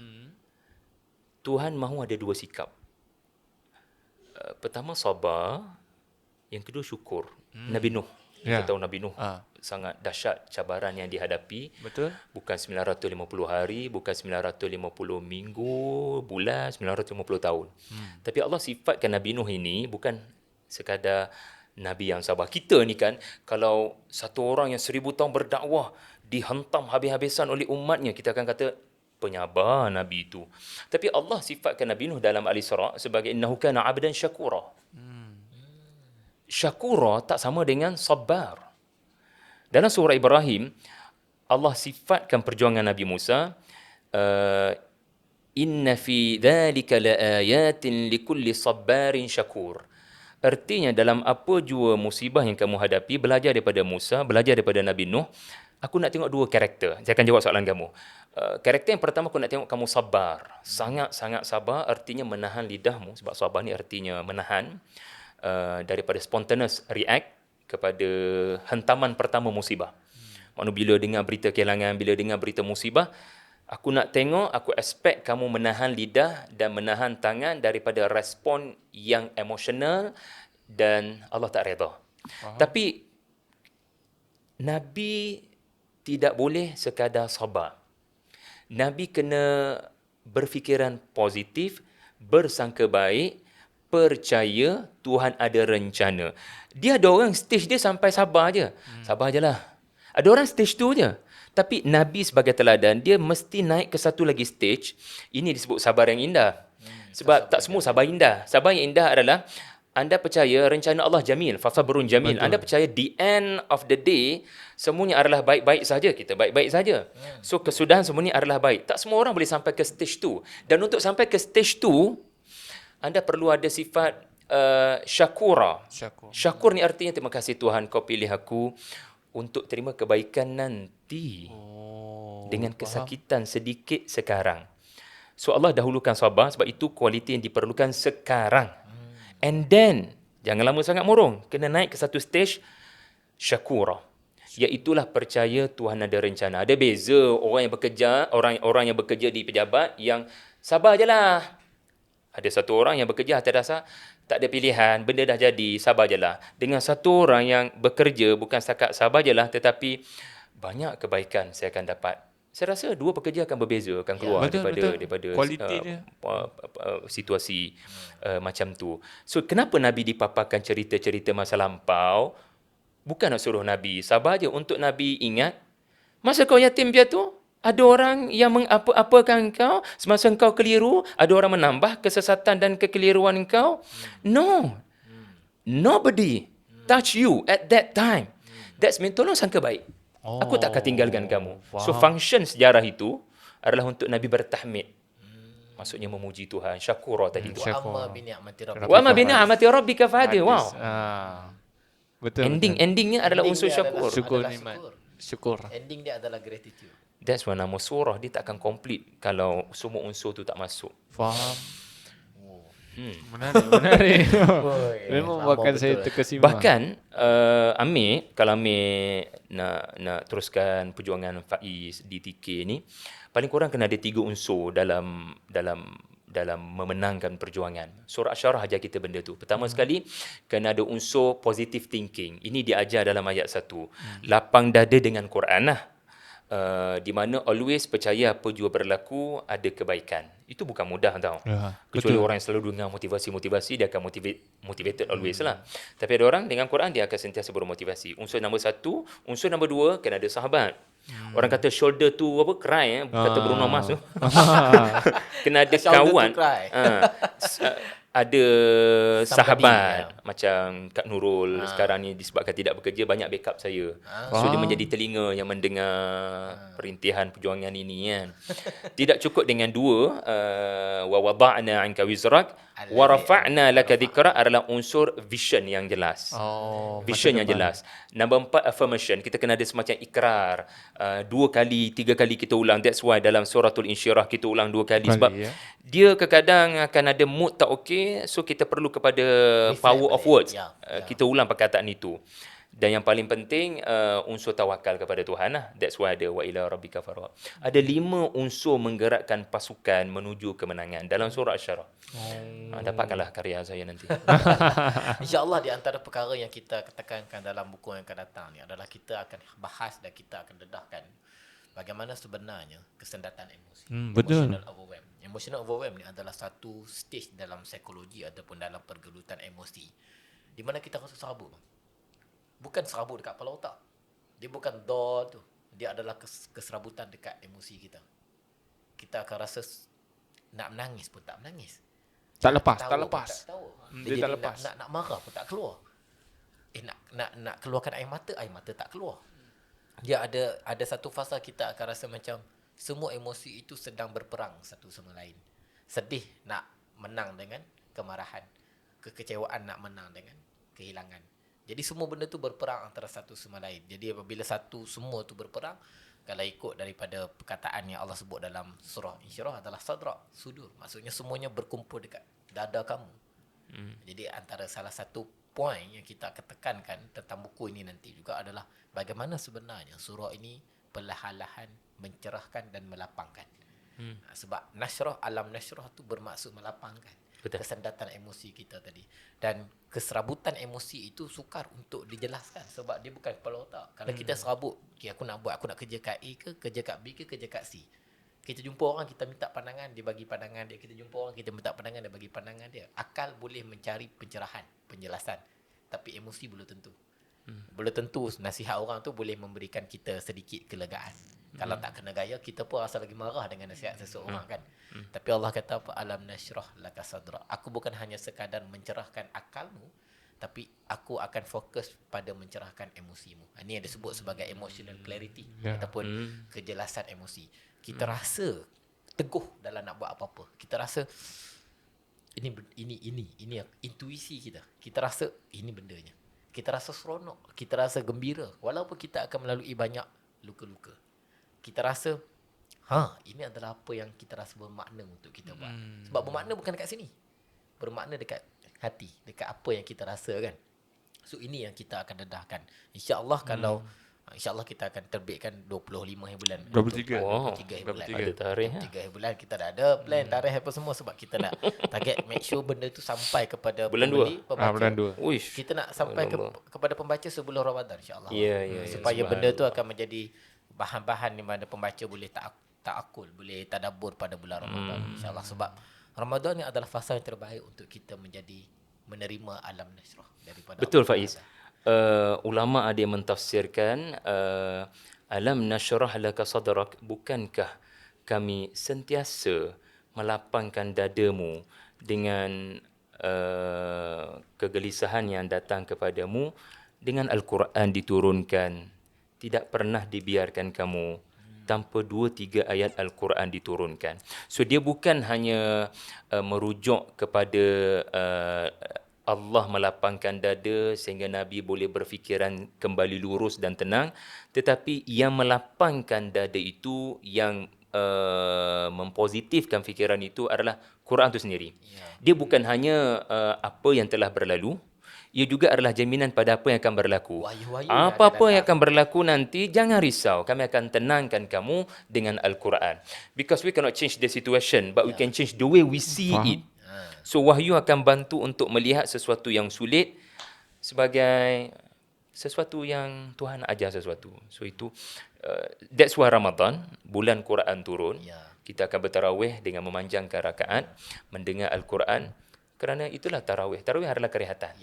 S3: Tuhan mahu ada dua sikap. Pertama sabar, yang kedua syukur. Nabi Nuh.
S1: Ya.
S3: Kita tahu Nabi Nuh
S1: Ah.
S3: sangat dahsyat cabaran yang dihadapi.
S1: Betul?
S3: Bukan 950 hari, bukan 950 minggu, bulan, 950 tahun. Tapi Allah sifatkan Nabi Nuh ini bukan sekadar Nabi yang sabar. Kita ni kan, kalau satu orang yang 1000 tahun berdakwah, dihentam habis-habisan oleh umatnya, kita akan kata, penyabar Nabi itu. Tapi Allah sifatkan Nabi Nuh dalam Al-Isra sebagai innahu kana 'abdan syakura. Syakura tak sama dengan sabar. Dalam surah Ibrahim, Allah sifatkan perjuangan Nabi Musa, inna fi dhalika laayatin likulli sabbarin syakur. Artinya dalam apa jua musibah yang kamu hadapi, belajar daripada Musa, belajar daripada Nabi Nuh. Aku nak tengok dua karakter. Saya akan jawab soalan kamu. Karakter yang pertama, aku nak tengok kamu sabar. Sangat-sangat sabar, artinya menahan lidahmu. Sebab sabar ni artinya menahan daripada spontaneous react kepada hentaman pertama musibah. Maksudnya bila dengar berita kehilangan, bila dengar berita musibah, aku nak tengok, aku expect kamu menahan lidah dan menahan tangan daripada respon yang emosional dan Allah tak redha. Tapi Nabi tidak boleh sekadar sabar. Nabi kena berfikiran positif, bersangka baik, percaya Tuhan ada rencana. Dia ada orang stage dia sampai sabar je. Sabar je lah. Ada orang stage tu je. Tapi Nabi sebagai teladan, dia mesti naik ke satu lagi stage. Ini disebut sabar yang indah. Sebab tak semua sabar indah. Sabar yang indah adalah anda percaya rencana Allah jamil, fasabrun jamil. Anda percaya the end of the day semuanya adalah baik-baik saja, kita baik-baik saja. So kesudahan semuanya adalah baik. Tak semua orang boleh sampai ke stage tu. Dan untuk sampai ke stage tu, anda perlu ada sifat syakura. Syakur ni artinya terima kasih Tuhan kau pilih aku untuk terima kebaikan nanti. Dengan kesakitan sedikit sekarang. So Allah dahulukan sabar sebab itu kualiti yang diperlukan sekarang. And then, jangan lama sangat murung. Kena naik ke satu stage syakura. Iaitulah percaya Tuhan ada rencana. Ada beza orang yang bekerja, orang yang bekerja di pejabat yang sabar je lah. Ada satu orang yang bekerja atas dasar tak ada pilihan, benda dah jadi, sabar je lah. Dengan satu orang yang bekerja bukan setakat sabar je lah, tetapi banyak kebaikan saya akan dapat. Saya rasa dua pekerja akan berbeza, akan keluar daripada
S1: kualiti dia.
S3: Situasi macam tu. So kenapa Nabi dipaparkan cerita-cerita masa lampau? Bukan nak suruh Nabi sabar je, untuk Nabi ingat masa kau yatim piatu, ada orang yang mengapa-apakan kau semasa kau keliru, ada orang menambah kesesatan dan kekeliruan kau. No. Nobody touch you at that time. That's mean tolong sangka baik. Aku tak akan tinggalkan kamu. So function sejarah itu adalah untuk Nabi bertahmid. Maksudnya memuji Tuhan. Syakura tadi tu.
S2: Wa amma bi ni'mati rabbika.
S3: Wa ma bi ni'mati rabbika fahadir. Wow.
S1: Betul.
S3: Endingnya adalah unsur
S2: Ending dia
S3: syakur.
S1: Syukur
S2: adalah
S1: nikmat.
S2: syukur.
S1: Syukur.
S2: Ending dia adalah gratitude.
S3: That's why nama surah dia tak akan complete kalau semua unsur tu tak masuk.
S1: Faham. Menarik. Memang
S2: sama
S1: buatkan saya
S2: betul.
S1: terkesima.
S3: Bahkan Amir, kalau Amir nak teruskan perjuangan Faiz di TK ni, paling kurang kena ada 3 unsur dalam memenangkan perjuangan. Surah Asy-Syarah ajar kita benda tu. Pertama sekali, kena ada unsur positive thinking. Ini diajar dalam ayat 1. Lapang dada dengan Quran lah. Di mana always percaya apa jua berlaku ada kebaikan. Itu bukan mudah tau.
S1: Ya,
S3: Kecuali
S1: betul.
S3: orang yang selalu dengar motivasi, dia akan motivated always lah. Tapi ada orang dengan Quran, dia akan sentiasa bermotivasi. Unsur nombor 1. Unsur nombor 2, kena ada sahabat. Orang kata shoulder to cry, kata Bruno Mars tu. Kena ada
S2: Shoulder to
S3: kawan.
S2: cry.
S3: Ada sahabat. macam Kak Nurul sekarang ni disebabkan tidak bekerja, banyak backup saya. So dia menjadi telinga yang mendengar perintihan perjuangan ini kan. Tidak cukup dengan dua, wa wada'na 'anka wizrak wa rafa'na laka dhikra adalah unsur vision yang jelas. Vision yang jelas. Nombor 4, affirmation. Kita kena ada semacam ikrar. 2 kali, 3 kali kita ulang. That's why dalam suratul Insyirah kita ulang 2 kali. Sebab dia kadang akan ada mood tak okey. So kita perlu kepada power of words. Kita ulang perkataan itu. Dan yang paling penting unsur tawakal kepada Tuhan lah. That's why ada wa ila rabbika farghab. Ada 5 unsur menggerakkan pasukan menuju kemenangan dalam surah Asy-Syarah. Dapatkanlah karya saya nanti.
S2: InsyaAllah di antara perkara yang kita tekankan dalam buku yang akan datang ni adalah kita akan bahas dan kita akan dedahkan bagaimana sebenarnya kesendatan emosi.
S1: Betul.
S2: Emotional overwhelm. Emotional overwhelm ni adalah satu stage dalam psikologi ataupun dalam pergelutan emosi di mana kita rasa serabut. Bukan serabut dekat kepala otak. Dia bukan door tu. Dia adalah keserabutan dekat emosi kita. Kita akan rasa nak menangis pun tak menangis.
S1: Tak lepas.
S2: Tahu
S1: Tak
S2: pun
S1: lepas.
S2: Tak tahu.
S1: Dia tak lepas.
S2: Nak marah pun tak keluar. Nak keluarkan air mata tak keluar. Dia ada satu fasa kita akan rasa macam semua emosi itu sedang berperang satu sama lain. Sedih nak menang dengan kemarahan. Kekecewaan nak menang dengan kehilangan. Jadi semua benda tu berperang antara satu sama lain. Jadi apabila semua tu berperang, kalau ikut daripada perkataan yang Allah sebut dalam surah Insyirah adalah sadra, sudur. Maksudnya semuanya berkumpul dekat dada kamu. Jadi antara salah satu poin yang kita akan tekankan tentang buku ini nanti juga adalah bagaimana sebenarnya surah ini perlahan-lahan mencerahkan dan melapangkan. Sebab nasyrah, alam nasyrah tu bermaksud melapangkan.
S3: Betul.
S2: Kesendatan emosi kita tadi. Dan keserabutan emosi itu sukar untuk dijelaskan sebab dia bukan kepala otak. Kalau kita serabut, okay, aku nak kerja kat A ke, kerja kat B ke, kerja kat C. Kita jumpa orang, kita minta pandangan, dia bagi pandangan dia. Kita jumpa orang, kita minta pandangan, dia bagi pandangan dia. Akal boleh mencari pencerahan, penjelasan. Tapi emosi belum tentu. Belum tentu nasihat orang tu boleh memberikan kita sedikit kelegaan. Kalau tak kena gaya, kita pun rasa lagi marah dengan nasihat seseorang kan. Tapi Allah kata apa? Alam nasyrah laka sadra. Aku bukan hanya sekadar mencerahkan akalmu, tapi aku akan fokus pada mencerahkan emosimu. Ini yang disebut sebagai emotional clarity ataupun kejelasan emosi. Kita rasa teguh dalam nak buat apa-apa. Kita rasa ini intuisi kita. Kita rasa ini bendanya. Kita rasa seronok, kita rasa gembira walaupun kita akan melalui banyak luka-luka. Kita rasa ini adalah apa yang kita rasa bermakna untuk kita buat. Sebab bermakna bukan dekat sini. Bermakna dekat hati, dekat apa yang kita rasa kan. So ini yang kita akan dedahkan. InsyaAllah kalau InsyaAllah kita akan terbitkan 25 hari bulan.
S1: 23.
S2: 23 hari bulan.
S3: Ada tarikh.
S2: 23 hari bulan kita dah ada plan tarikh apa semua sebab kita nak target make sure benda tu sampai kepada
S3: Bulan
S2: pembeli, pembaca.
S1: Bulan 2.
S3: Uish.
S2: Kita nak sampai kepada pembaca sebelum Ramadan insya-Allah.
S3: Ya,
S2: Supaya benda tu akan menjadi bahan-bahan di mana pembaca boleh ta'akul, boleh tadabbur pada bulan Ramadan insya-Allah sebab Ramadan ni adalah fasa yang terbaik untuk kita menerima alam nasrah daripada
S3: Betul
S2: Allah.
S3: Faiz. Ulama ada yang mentafsirkan alam nasyrah laka sadrak, bukankah kami sentiasa melapangkan dadamu dengan kegelisahan yang datang kepadamu dengan Al-Quran diturunkan, tidak pernah dibiarkan kamu tanpa 2-3 ayat Al-Quran diturunkan. So dia bukan hanya merujuk kepada Allah melapangkan dada sehingga Nabi boleh berfikiran kembali lurus dan tenang, tetapi yang melapangkan dada itu, yang mempositifkan fikiran itu adalah Quran itu sendiri. Dia bukan hanya apa yang telah berlalu, ia juga adalah jaminan pada apa yang akan berlaku. Apa-apa yang akan berlaku nanti, jangan risau. Kami akan tenangkan kamu dengan Al-Quran. Because we cannot change the situation, but we can change the way we see it. So wahyu akan bantu untuk melihat sesuatu yang sulit sebagai sesuatu yang Tuhan nak ajar sesuatu. So itu that's why Ramadan, bulan Quran turun. Kita akan bertarawih dengan memanjangkan rakaat, mendengar Al-Quran. Kerana itulah tarawih. Tarawih adalah kerehatan.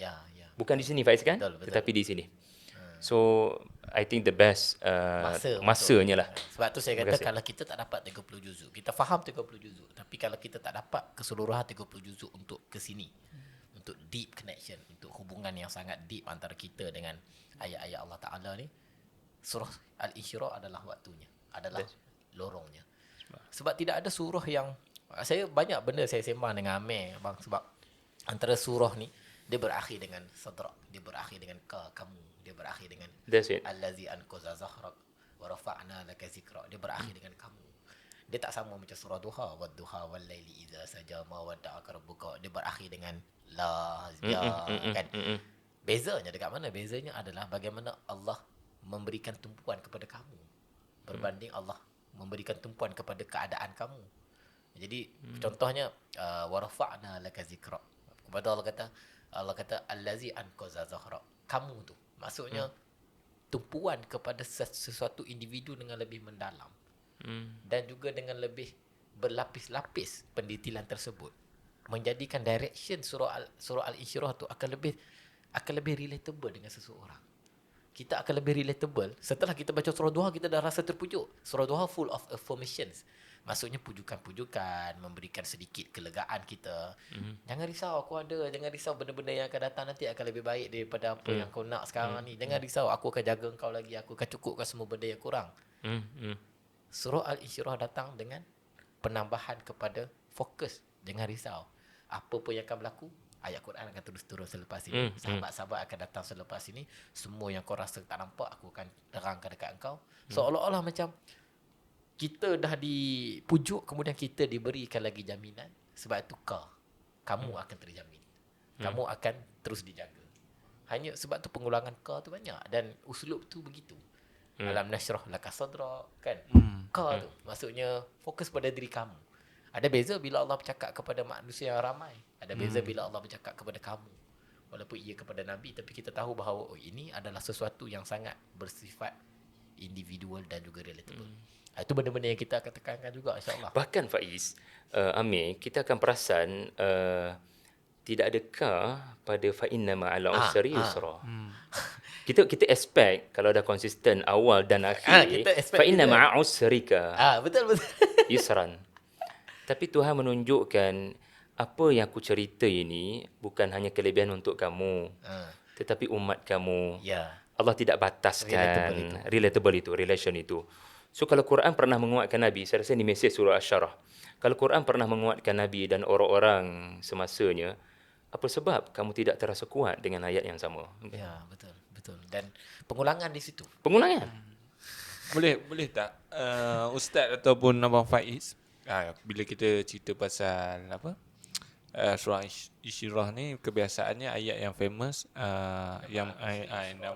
S3: Bukan di sini Faiz kan?
S2: Betul.
S3: Tetapi di sini. So I think the best masanya lah.
S2: Sebab tu saya kata kalau kita tak dapat 30 juzuk, kita faham 30 juzuk, tapi kalau kita tak dapat keseluruhan 30 juzuk untuk ke sini, untuk deep connection, untuk hubungan yang sangat deep antara kita dengan ayat-ayat Allah Ta'ala ni, surah Al-Insyirah adalah waktunya, adalah lorongnya. Sebab tidak ada surah yang, saya banyak benda saya sembang dengan Amir bang, sebab antara surah ni dia berakhir dengan sadra, dia berakhir dengan kamu, dia berakhir dengan
S3: That's it.
S2: allazi anqaza zahrak wa rafa'na laka zikra, dia berakhir dengan kamu. Dia tak sama macam surah Duha, wad-duha wal laili idza saja ma wadda'aka rabbuka, dia berakhir dengan la ja kan. Bezanya dekat mana? Bezanya adalah bagaimana Allah memberikan tumpuan kepada kamu berbanding Allah memberikan tumpuan kepada keadaan kamu. Jadi contohnya wa rafa'na laka zikra. Kepada Allah kata allazi anqaza zahrak. Kamu tu maksudnya tumpuan kepada sesuatu individu dengan lebih mendalam. Dan juga dengan lebih berlapis-lapis pendetilan tersebut menjadikan direction surah Al-Insyirah tu akan lebih relatable dengan seseorang. Kita akan lebih relatable setelah kita baca surah Duha, kita dah rasa terpujuk. Surah Duha full of affirmations, maksudnya pujukan-pujukan, memberikan sedikit kelegaan kita. Jangan risau, aku ada. Jangan risau, benda-benda yang akan datang nanti akan lebih baik daripada apa yang kau nak sekarang ni. Jangan risau, aku akan jaga engkau lagi, aku akan cukupkan semua benda yang kurang. Surah Al-Insyirah datang dengan penambahan kepada fokus. Jangan risau, apa pun yang akan berlaku, ayat Quran akan terus turun selepas ini. Sahabat-sahabat akan datang selepas ini. Semua yang kau rasa tak nampak, aku akan terangkan dekat engkau. Seolah-olah macam kita dah dipujuk, kemudian kita diberikan lagi jaminan. Sebab itu kamu akan terjamin, kamu akan terus dijaga. Hanya sebab tu pengulangan tu banyak, dan uslub tu begitu. Alam nashrah laka sadra kan. Tu maksudnya fokus pada diri kamu. Ada beza bila Allah bercakap kepada manusia yang ramai, ada beza bila Allah bercakap kepada kamu. Walaupun ia kepada Nabi, tapi kita tahu bahawa ini adalah sesuatu yang sangat bersifat individual dan juga relatable. Itu benda-benda yang kita akan tekankan juga, insya-Allah.
S3: Bahkan Faiz, Amir, kita akan perasan tidak adakah pada fa inna ma'al usri yusra. Kita expect kalau dah konsisten awal dan akhir,
S2: kita expect
S3: fa inna
S2: kita-
S3: ma'a usrika
S2: Betul.
S3: yusran. Tapi Tuhan menunjukkan apa yang aku cerita ini bukan hanya kelebihan untuk kamu, tetapi umat kamu.
S2: Ya.
S3: Allah tidak bataskan relatable itu, relation itu. So kalau Quran pernah menguatkan Nabi, saya rasa ini mesej surah Asy-Syarah. Kalau Quran pernah menguatkan Nabi dan orang-orang semasanya, apa sebab kamu tidak terasa kuat dengan ayat yang sama?
S2: Ya, betul. Dan pengulangan di situ.
S3: Pengulangan.
S1: Boleh tak Ustaz ataupun Abang Faiz, bila kita cerita pasal surah Insyirah ni, kebiasaannya ayat yang famous yang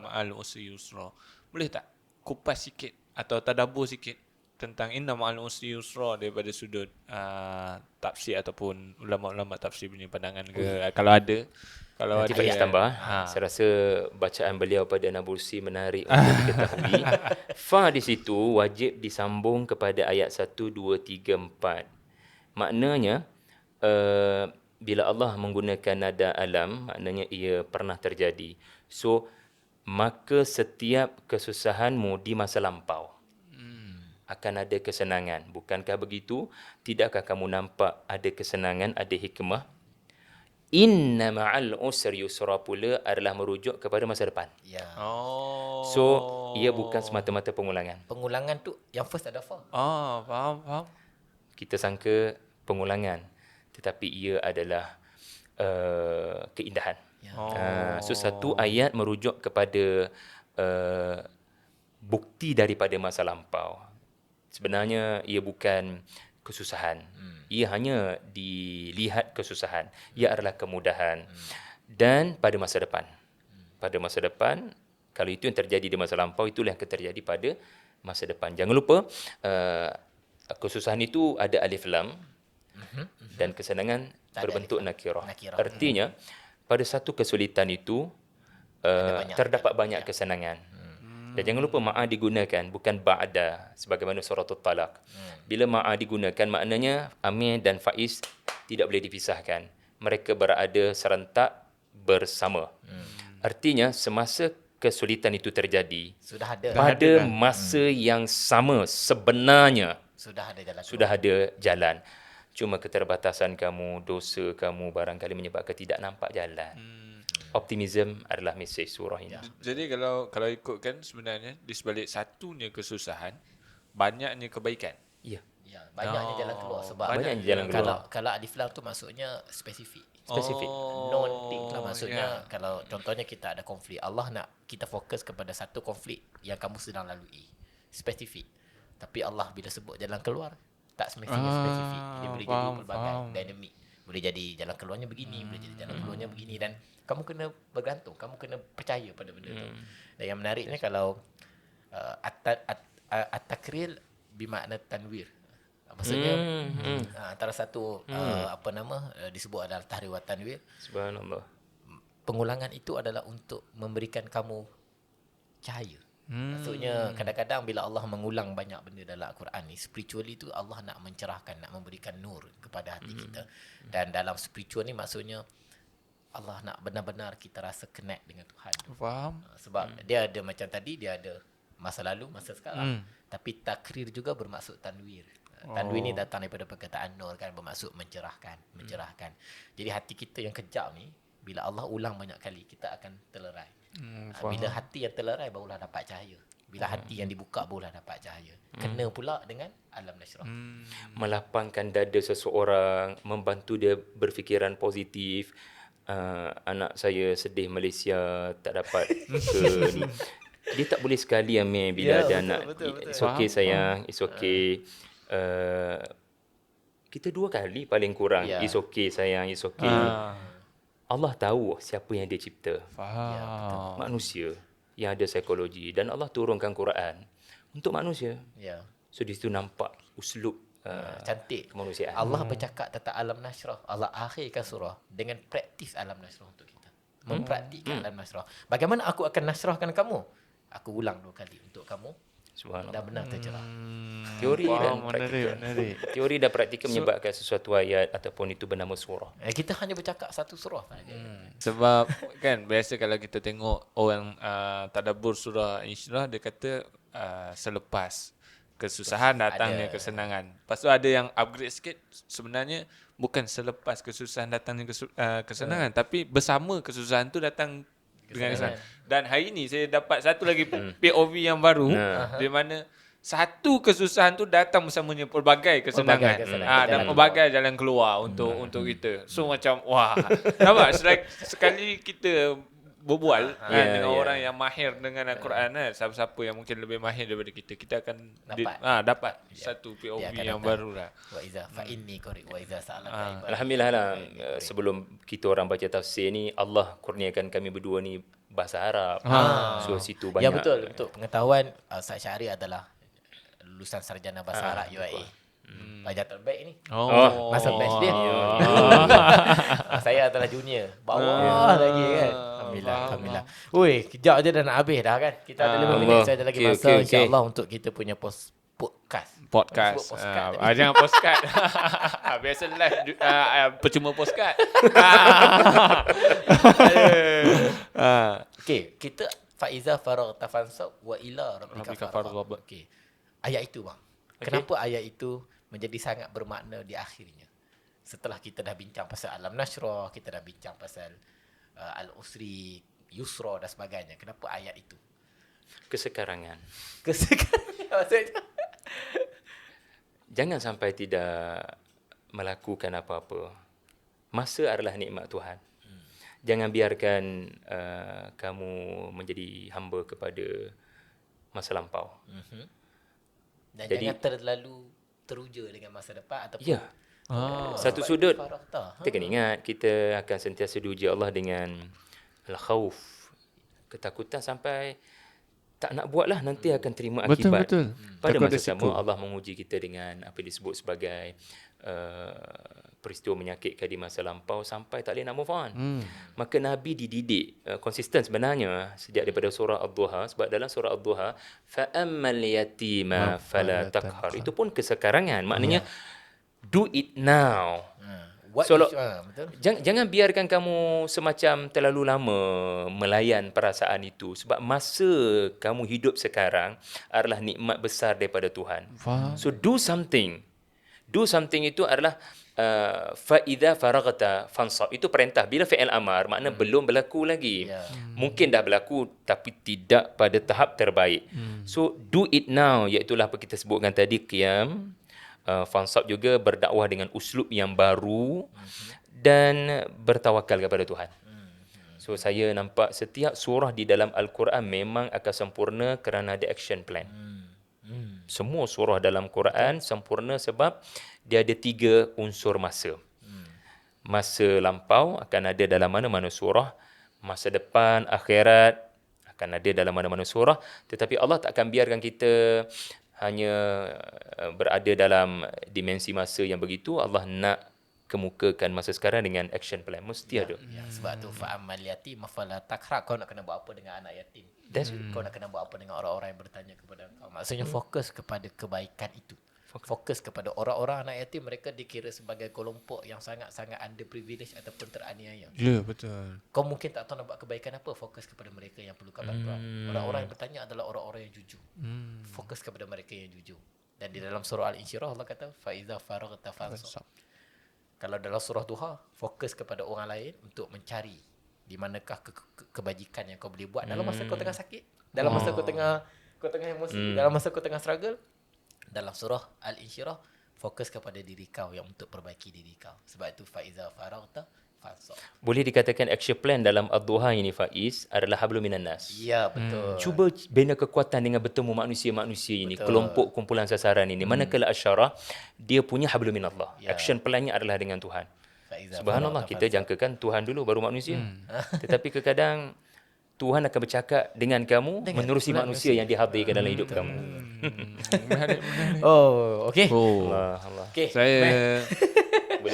S1: ma'al usri yusra. Boleh tak kupas sikit atau tadabbur sikit tentang inna ma'al usri yusra daripada sudut tafsir ataupun ulama-ulama tafsir punya pandangan ke, kalau ada. Kalau
S3: Nanti
S1: ada
S3: Faiz tambah.
S1: Ha.
S3: Saya rasa bacaan beliau pada Nabulsi menarik untuk diketahui. Fa di situ wajib disambung kepada ayat 1, 2, 3, 4. Maknanya bila Allah menggunakan nada alam, maknanya ia pernah terjadi. So maka setiap kesusahanmu di masa lampau akan ada kesenangan. Bukankah begitu? Tidakkah kamu nampak ada kesenangan, ada hikmah? Inna ma'al usri yusra pula adalah merujuk kepada masa depan.
S2: Ya.
S3: So ia bukan semata-mata pengulangan.
S2: Pengulangan tu yang first ada fa.
S1: Faham.
S3: Kita sangka pengulangan, tetapi ia adalah keindahan.
S2: Ya.
S3: So satu ayat merujuk kepada bukti daripada masa lampau. Sebenarnya ia bukan kesusahan. Ia hanya dilihat kesusahan. Ia adalah kemudahan. Dan pada masa depan. Pada masa depan, kalau itu yang terjadi di masa lampau, itulah yang akan terjadi pada masa depan. Jangan lupa, kesusahan itu ada alif lam dan kesenangan
S2: Tak ada
S3: berbentuk
S2: alif lam.
S3: nakirah.
S2: Nakirah.
S3: Artinya, pada satu kesulitan itu, terdapat banyak kesenangan. Dan jangan lupa ma'a digunakan, bukan ba'da, sebagaimana suratul Talaq. Bila ma'a digunakan, maknanya Amir dan Faiz tidak boleh dipisahkan. Mereka berada serentak bersama. Artinya, semasa kesulitan itu terjadi,
S2: Sudah ada.
S3: pada masa yang sama sebenarnya,
S2: Sudah ada jalan.
S3: sudah ada jalan. Cuma keterbatasan kamu, dosa kamu barangkali menyebabkan tidak nampak jalan. Optimism adalah mesej surah ini.
S1: Jadi kalau ikutkan sebenarnya di sebalik satunya kesusahan, banyaknya kebaikan.
S3: Ya,
S2: Ya, banyaknya jalan keluar sebab
S3: Banyaknya jalan keluar.
S2: kalau alif lam tu maksudnya spesifik.
S3: Spesifik.
S2: Non-deep lah maksudnya.
S1: ya.
S2: Kalau contohnya kita ada konflik, Allah nak kita fokus kepada satu konflik yang kamu sedang lalui. Spesifik. Tapi Allah bila sebut jalan keluar, tak semestinya spesifik. Dia boleh jadi pelbagai, dinamik. Boleh jadi jalan keluarnya begini, boleh jadi jalan keluarnya begini, dan kamu kena bergantung, kamu kena percaya pada benda tu. Dan yang menariknya kalau at-takril bermakna tanwir. Maksudnya antara satu disebut adalah tahrir wa tanwir.
S3: Subhanallah.
S2: Pengulangan itu adalah untuk memberikan kamu cahaya. Maksudnya kadang-kadang bila Allah mengulang banyak benda dalam Al-Quran ni, spiritually tu Allah nak mencerahkan, nak memberikan nur kepada hati kita. Dan dalam spiritual ni maksudnya Allah nak benar-benar kita rasa connect dengan Tuhan.
S1: Faham?
S2: Sebab dia ada macam tadi, dia ada masa lalu, masa sekarang. Tapi takrir juga bermaksud tanwir. Tanwir ni datang daripada perkataan nur kan, bermaksud mencerahkan. Jadi hati kita yang kejam ni, bila Allah ulang banyak kali, kita akan terlerai. Bila hati yang terlerai barulah dapat cahaya. Bila hati yang dibuka barulah dapat cahaya. Kena pula dengan alam nasyrah.
S3: Melapangkan dada seseorang, membantu dia berfikiran positif. Anak saya sedih Malaysia tak dapat ke ni. Dia tak boleh sekali Amir bila ada anak. It's okay sayang, it's okay. Kita 2 kali paling kurang. It's okay sayang, it's okay. Allah tahu siapa yang dia cipta.
S1: Faham.
S3: Manusia yang ada psikologi, dan Allah turunkan Quran untuk manusia.
S2: Ya.
S3: So di situ nampak uslub
S2: Cantik.
S3: kemanusiaan.
S2: Allah bercakap tentang alam nasyrah. Allah akhirkan surah dengan praktis alam nasyrah untuk kita. Mempraktikkan alam nasyrah. Bagaimana aku akan nasrahkan kamu? Aku ulang 2 kali untuk kamu.
S3: Subhanallah.
S2: Dah benar tercerah.
S3: Teori dan praktikal.
S1: menarik.
S3: Teori dan praktikal menyebabkan sesuatu ayat ataupun itu bernama surah.
S2: Kita hanya bercakap satu surah saja.
S1: Sebab kan biasa kalau kita tengok orang tadabbur surah Insyirah, dia kata selepas kesusahan datangnya kesenangan. Lepas tu ada yang upgrade sikit, sebenarnya bukan selepas kesusahan datangnya kesenangan, tapi bersama kesusahan tu datang dengan kesenangan. Dan hari ni saya dapat satu lagi POV yang baru, di mana satu kesusahan tu datang bersamanya pelbagai kesenangan. Dan pelbagai jalan keluar untuk kita. So macam wah, nampak sekali kita berbual dengan orang yang mahir dengan Al-Quran, siapa-siapa yang mungkin lebih mahir daripada kita akan dapat satu POV yang baru lah.
S2: Wa iza fa inni qari wa iza sa'alaka ibadi.
S3: Alhamdulillah lah, sebelum kita orang baca tafsir ni, Allah kurniakan kami berdua ni bahasa Arab. So situ banyak.
S2: Ya betul. Pengetahuan Ustaz Syahri adalah lulusan sarjana bahasa Arab UAE. Pelajar terbaik ni. Masa batch dia. Saya adalah junior. Bawah lagi kan. Alhamdulillah. Oi, kejap je dah nak habis dah kan. Kita ada 5 minit saja lagi masa insya-Allah untuk kita punya podcast.
S1: Jangan postcard. Biasa live percuma postcard.
S2: Okey, kita faiza faraghta fansab wa ila rabbika farghab. Okey. Ayat itu bang. Kenapa ayat itu menjadi sangat bermakna di akhirnya? Setelah kita dah bincang pasal alam nasyrah, kita dah bincang pasal al-usri, yusra dan sebagainya. Kenapa ayat itu?
S3: Kesekarangan.
S2: Maksudnya?
S3: Jangan sampai tidak melakukan apa-apa. Masa adalah nikmat Tuhan. Jangan biarkan kamu menjadi hamba kepada masa lampau.
S2: Dan jadi, jangan terlalu teruja dengan masa depan ataupun
S3: satu sudut kita kena ingat, kita akan sentiasa diuji Allah dengan al-khauf, ketakutan sampai tak nak buatlah, nanti akan terima akibat.
S1: Betul.
S3: Pada masa sama Allah menguji kita dengan apa disebut sebagai peristiwa menyakitkan di masa lampau sampai tak boleh nak move on. Maka Nabi dididik konsisten sebenarnya sejak daripada surah Ad-Duha, sebab dalam surah Ad-Duha fa ammal yatima fala taqhar, itu pun kesekarangan, maknanya do it now. Betul. Jangan biarkan kamu semacam terlalu lama melayan perasaan itu, sebab masa kamu hidup sekarang adalah nikmat besar daripada Tuhan. So do something. Do something itu adalah fa idza faraghta fansab, itu perintah. Bila fi'il amar makna belum berlaku lagi.
S2: Ya.
S3: Mungkin dah berlaku tapi tidak pada tahap terbaik. So do it now, iaitu apa kita sebutkan tadi, qiyam. Fansab juga berdakwah dengan uslub yang baru dan bertawakal kepada Tuhan. So saya nampak setiap surah di dalam Al-Quran memang akan sempurna kerana ada action plan. Semua surah dalam Quran sempurna sebab dia ada 3 unsur masa. Masa lampau akan ada dalam mana-mana surah, masa depan, akhirat akan ada dalam mana-mana surah, tetapi Allah tak akan biarkan kita hanya berada dalam dimensi masa yang begitu. Allah nak kemukakan masa sekarang dengan action plan, mesti ada.
S2: Ya, sebab tu fa'amal yatim fala takhra, kau nak kena buat apa dengan anak yatim? Kau nak kena buat apa dengan orang-orang yang bertanya kepada kau? Maksudnya fokus kepada kebaikan itu. Fokus kepada orang-orang anak yatim, mereka dikira sebagai kelompok yang sangat-sangat underprivileged ataupun teraniaya.
S1: Ya, betul.
S2: Kau mungkin tak tahu nak buat kebaikan apa, fokus kepada mereka yang perlukan bantuan. Orang-orang yang bertanya adalah orang-orang yang jujur. Fokus kepada mereka yang jujur. Dan di dalam surah Al-Insyirah Allah kata fa iza faraghta fansab. Kalau dalam surah Duha, fokus kepada orang lain untuk mencari di manakah kebajikan yang kau boleh buat dalam masa kau tengah sakit, dalam masa kau tengah emosi, dalam masa kau tengah struggle. Dalam surah Al-Insyirah, fokus kepada diri kau yang untuk perbaiki diri kau. Sebab itu faiza faraghta fansab.
S3: Boleh dikatakan action plan dalam Ad-Duha ini, Faiz, adalah hablum minan nas.
S2: Ya, betul.
S3: Cuba bina kekuatan dengan bertemu manusia-manusia ini, kelompok kumpulan sasaran ini. Manakala Asyarah, dia punya hablum minallah.
S2: Ya.
S3: Action plan-nya adalah dengan Tuhan.
S2: Faiza
S3: Subhanallah,
S2: faraghta
S3: kita
S2: fansab.
S3: jangkakan Tuhan dulu baru manusia. Tetapi kadang Tuhan akan bercakap dengan kamu
S2: Dengan
S3: menerusi manusia yang dihadirkan dalam hidup kamu.
S1: Menarik.
S2: Oh, okey.
S1: Oh.
S3: Allah.
S2: Okey.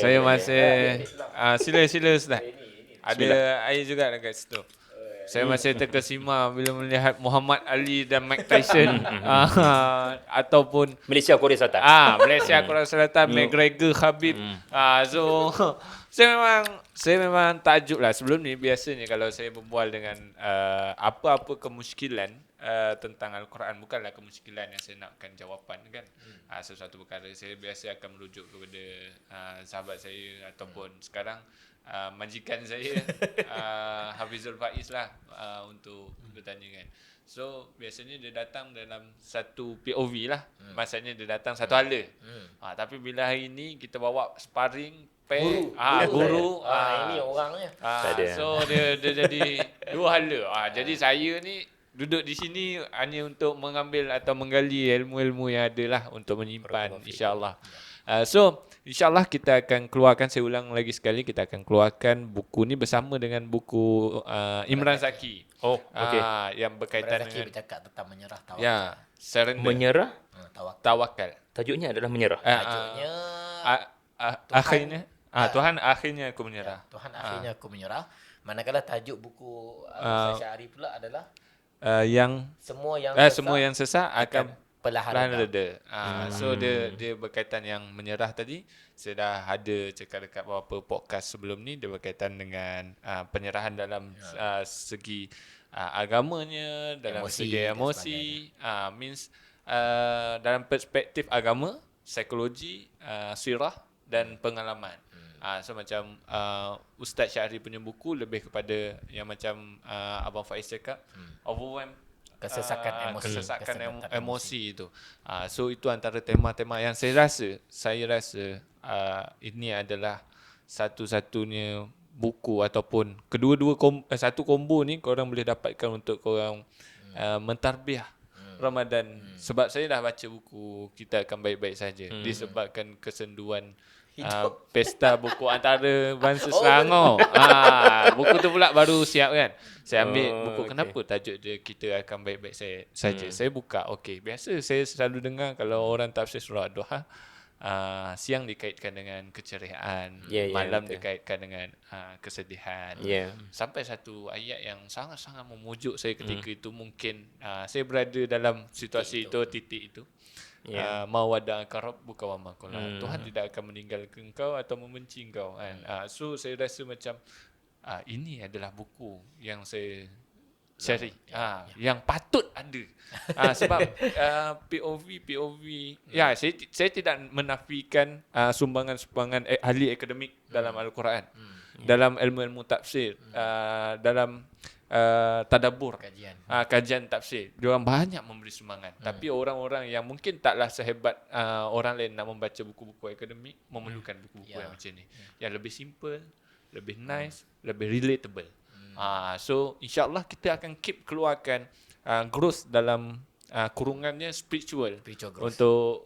S1: Saya masih sila Ustaz. Ada air juga dekat situ. Saya masih terkesima bila melihat Muhammad Ali dan Mike Tyson ataupun
S3: Malaysia, Korea Selatan.
S1: Malaysia, Korea Selatan, McGregor, Khabib. So saya memang takjub lah. Sebelum ni biasanya kalau saya berbual dengan apa-apa kemusykilan tentang Al-Quran, bukanlah kemusykilan yang saya nakkan jawapan kan. Sesuatu perkara saya biasa akan merujuk kepada sahabat saya ataupun sekarang majikan saya Hafizul Faiz lah untuk bertanya kan. So biasanya dia datang dalam satu POV lah. Maksudnya dia datang satu hala. Tapi bila hari ni kita bawa sparring pair guru
S2: Ini orangnya.
S1: so dia jadi dua hala. Jadi saya ni duduk di sini hanya untuk mengambil atau menggali ilmu-ilmu yang ada lah untuk menyimpan, insya-Allah. So insya-Allah kita akan keluarkan, saya ulang lagi sekali, kita akan keluarkan buku ni bersama dengan buku Imran Zaki.
S3: Oh, okey.
S1: Yang berkaitan
S2: Zaki
S1: dengan
S2: bercakap tentang menyerah tawakal.
S1: ya, surrender,
S3: Menyerah,
S1: tawakal.
S3: tajuknya adalah menyerah.
S2: Tajuknya
S1: Akhirnya Tuhan, akhirnya aku menyerah.
S2: Tuhan akhirnya aku menyerah. Manakala tajuk buku Syari pula adalah
S1: Yang
S2: semua yang
S1: semua yang sesak akan
S2: perlahan
S1: reda. So dia berkaitan yang menyerah tadi. Saya dah ada cakap dekat beberapa podcast sebelum ni, dia berkaitan dengan penyerahan dalam segi agamanya, dalam
S2: Emosi
S1: segi
S2: dan
S1: emosi, means dalam perspektif agama, psikologi, sirah dan pengalaman. So macam Ustaz Syahri punya buku lebih kepada yang macam Abang Faiz cakap, overwhelm,
S2: kesesakan emosi,
S1: kesesakan
S2: kesesakan
S1: emosi itu. So itu antara tema-tema yang saya rasa ini adalah satu-satunya buku ataupun kedua-dua satu combo ni korang boleh dapatkan untuk korang mentarbiah Ramadan. Sebab saya dah baca buku Kita Akan Baik-Baik Saja, disebabkan kesenduan pesta buku antara bangsa Selangor. Buku tu pula baru siap kan. Saya ambil buku, kenapa tajuk dia Kita Akan Baik-Baik Saja. Saya buka, okey, biasa saya selalu dengar kalau orang tafsir surah Duha, siang dikaitkan dengan keceriaan, malam
S3: betul.
S1: dikaitkan dengan kesedihan. Sampai satu ayat yang sangat-sangat memujuk saya ketika itu. Mungkin saya berada dalam situasi itu, titik itu. Mawada'aka rabbuka wa ma qala. Tuhan tidak akan meninggalkan engkau atau membenci engkau kan. So saya rasa macam ini adalah buku yang saya Syari. Yang patut ada. Sebab POV ya, saya tidak menafikan sumbangan ahli akademik dalam Al-Quran, dalam ilmu-ilmu tafsir, dalam tadabbur, kajian tafsir. Diorang banyak memberi sumbangan. Tapi orang-orang yang mungkin taklah sehebat orang lain nak membaca buku-buku akademik, memerlukan buku-buku yang macam ni, yang lebih simple, lebih nice, lebih relatable. So insyaAllah kita akan keep keluarkan growth dalam kurungannya spiritual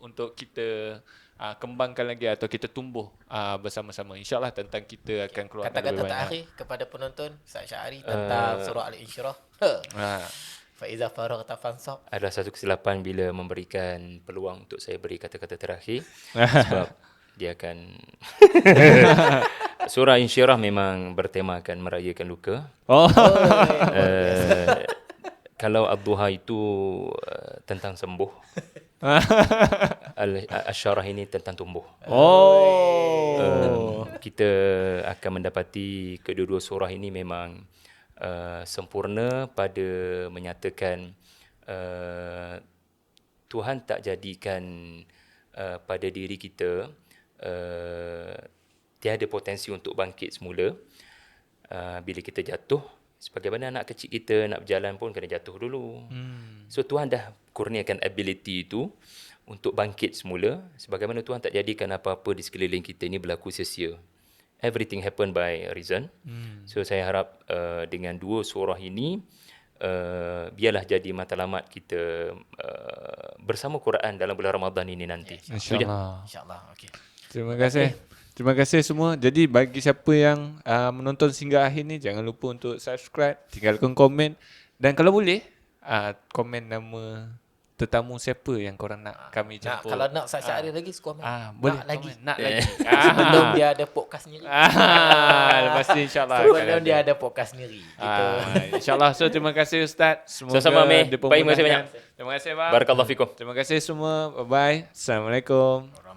S1: untuk kita kembangkan lagi atau kita tumbuh bersama-sama. InsyaAllah tentang kita akan keluarkan
S2: Kata-kata
S1: lebih banyak.
S2: terakhir kepada penonton Ustaz Syahari tentang surah Al-Insyirah. Faiza faraghta fansab.
S3: Adalah satu kesilapan bila memberikan peluang untuk saya beri kata-kata terakhir sebab dia akan surah Insyirah memang bertemakan merayakan luka. Kalau Ad-Duha itu tentang sembuh, Asy-Syarah ini tentang tumbuh. Kita akan mendapati kedua-dua surah ini memang sempurna pada menyatakan Tuhan tak jadikan pada diri kita tiada potensi untuk bangkit semula. Bila kita jatuh, sebagaimana anak kecil kita nak berjalan pun kena jatuh dulu. So Tuhan dah kurniakan ability itu untuk bangkit semula. Sebagaimana Tuhan tak jadikan apa-apa di sekeliling kita ini berlaku sia-sia. Everything happen by reason. So saya harap dengan dua surah ini biarlah jadi matlamat kita bersama Quran dalam bulan Ramadan ini nanti.
S1: InsyaAllah.
S2: InsyaAllah. Okey.
S1: Terima kasih. Terima kasih semua. Jadi bagi siapa yang menonton sehingga akhir ni, jangan lupa untuk subscribe, tinggalkan komen, dan kalau boleh komen nama tetamu siapa yang korang nak kami jemput.
S2: Kalau nak Ustaz Syahari lagi, komen.
S1: Boleh
S2: nak lagi.
S1: nak lagi.
S2: Sebelum dia ada podcast sendiri.
S1: Lepas ni insyaAllah
S2: Sebelum dia ada podcast sendiri.
S1: InsyaAllah. So terima kasih Ustaz. Semoga
S3: Sama-sama, Amir. Baik, terima kasih
S1: dipermudahkan.
S3: banyak.
S1: Terima kasih bang.
S3: Barakallahu fikum.
S1: Terima kasih semua. Bye bye. Assalamualaikum.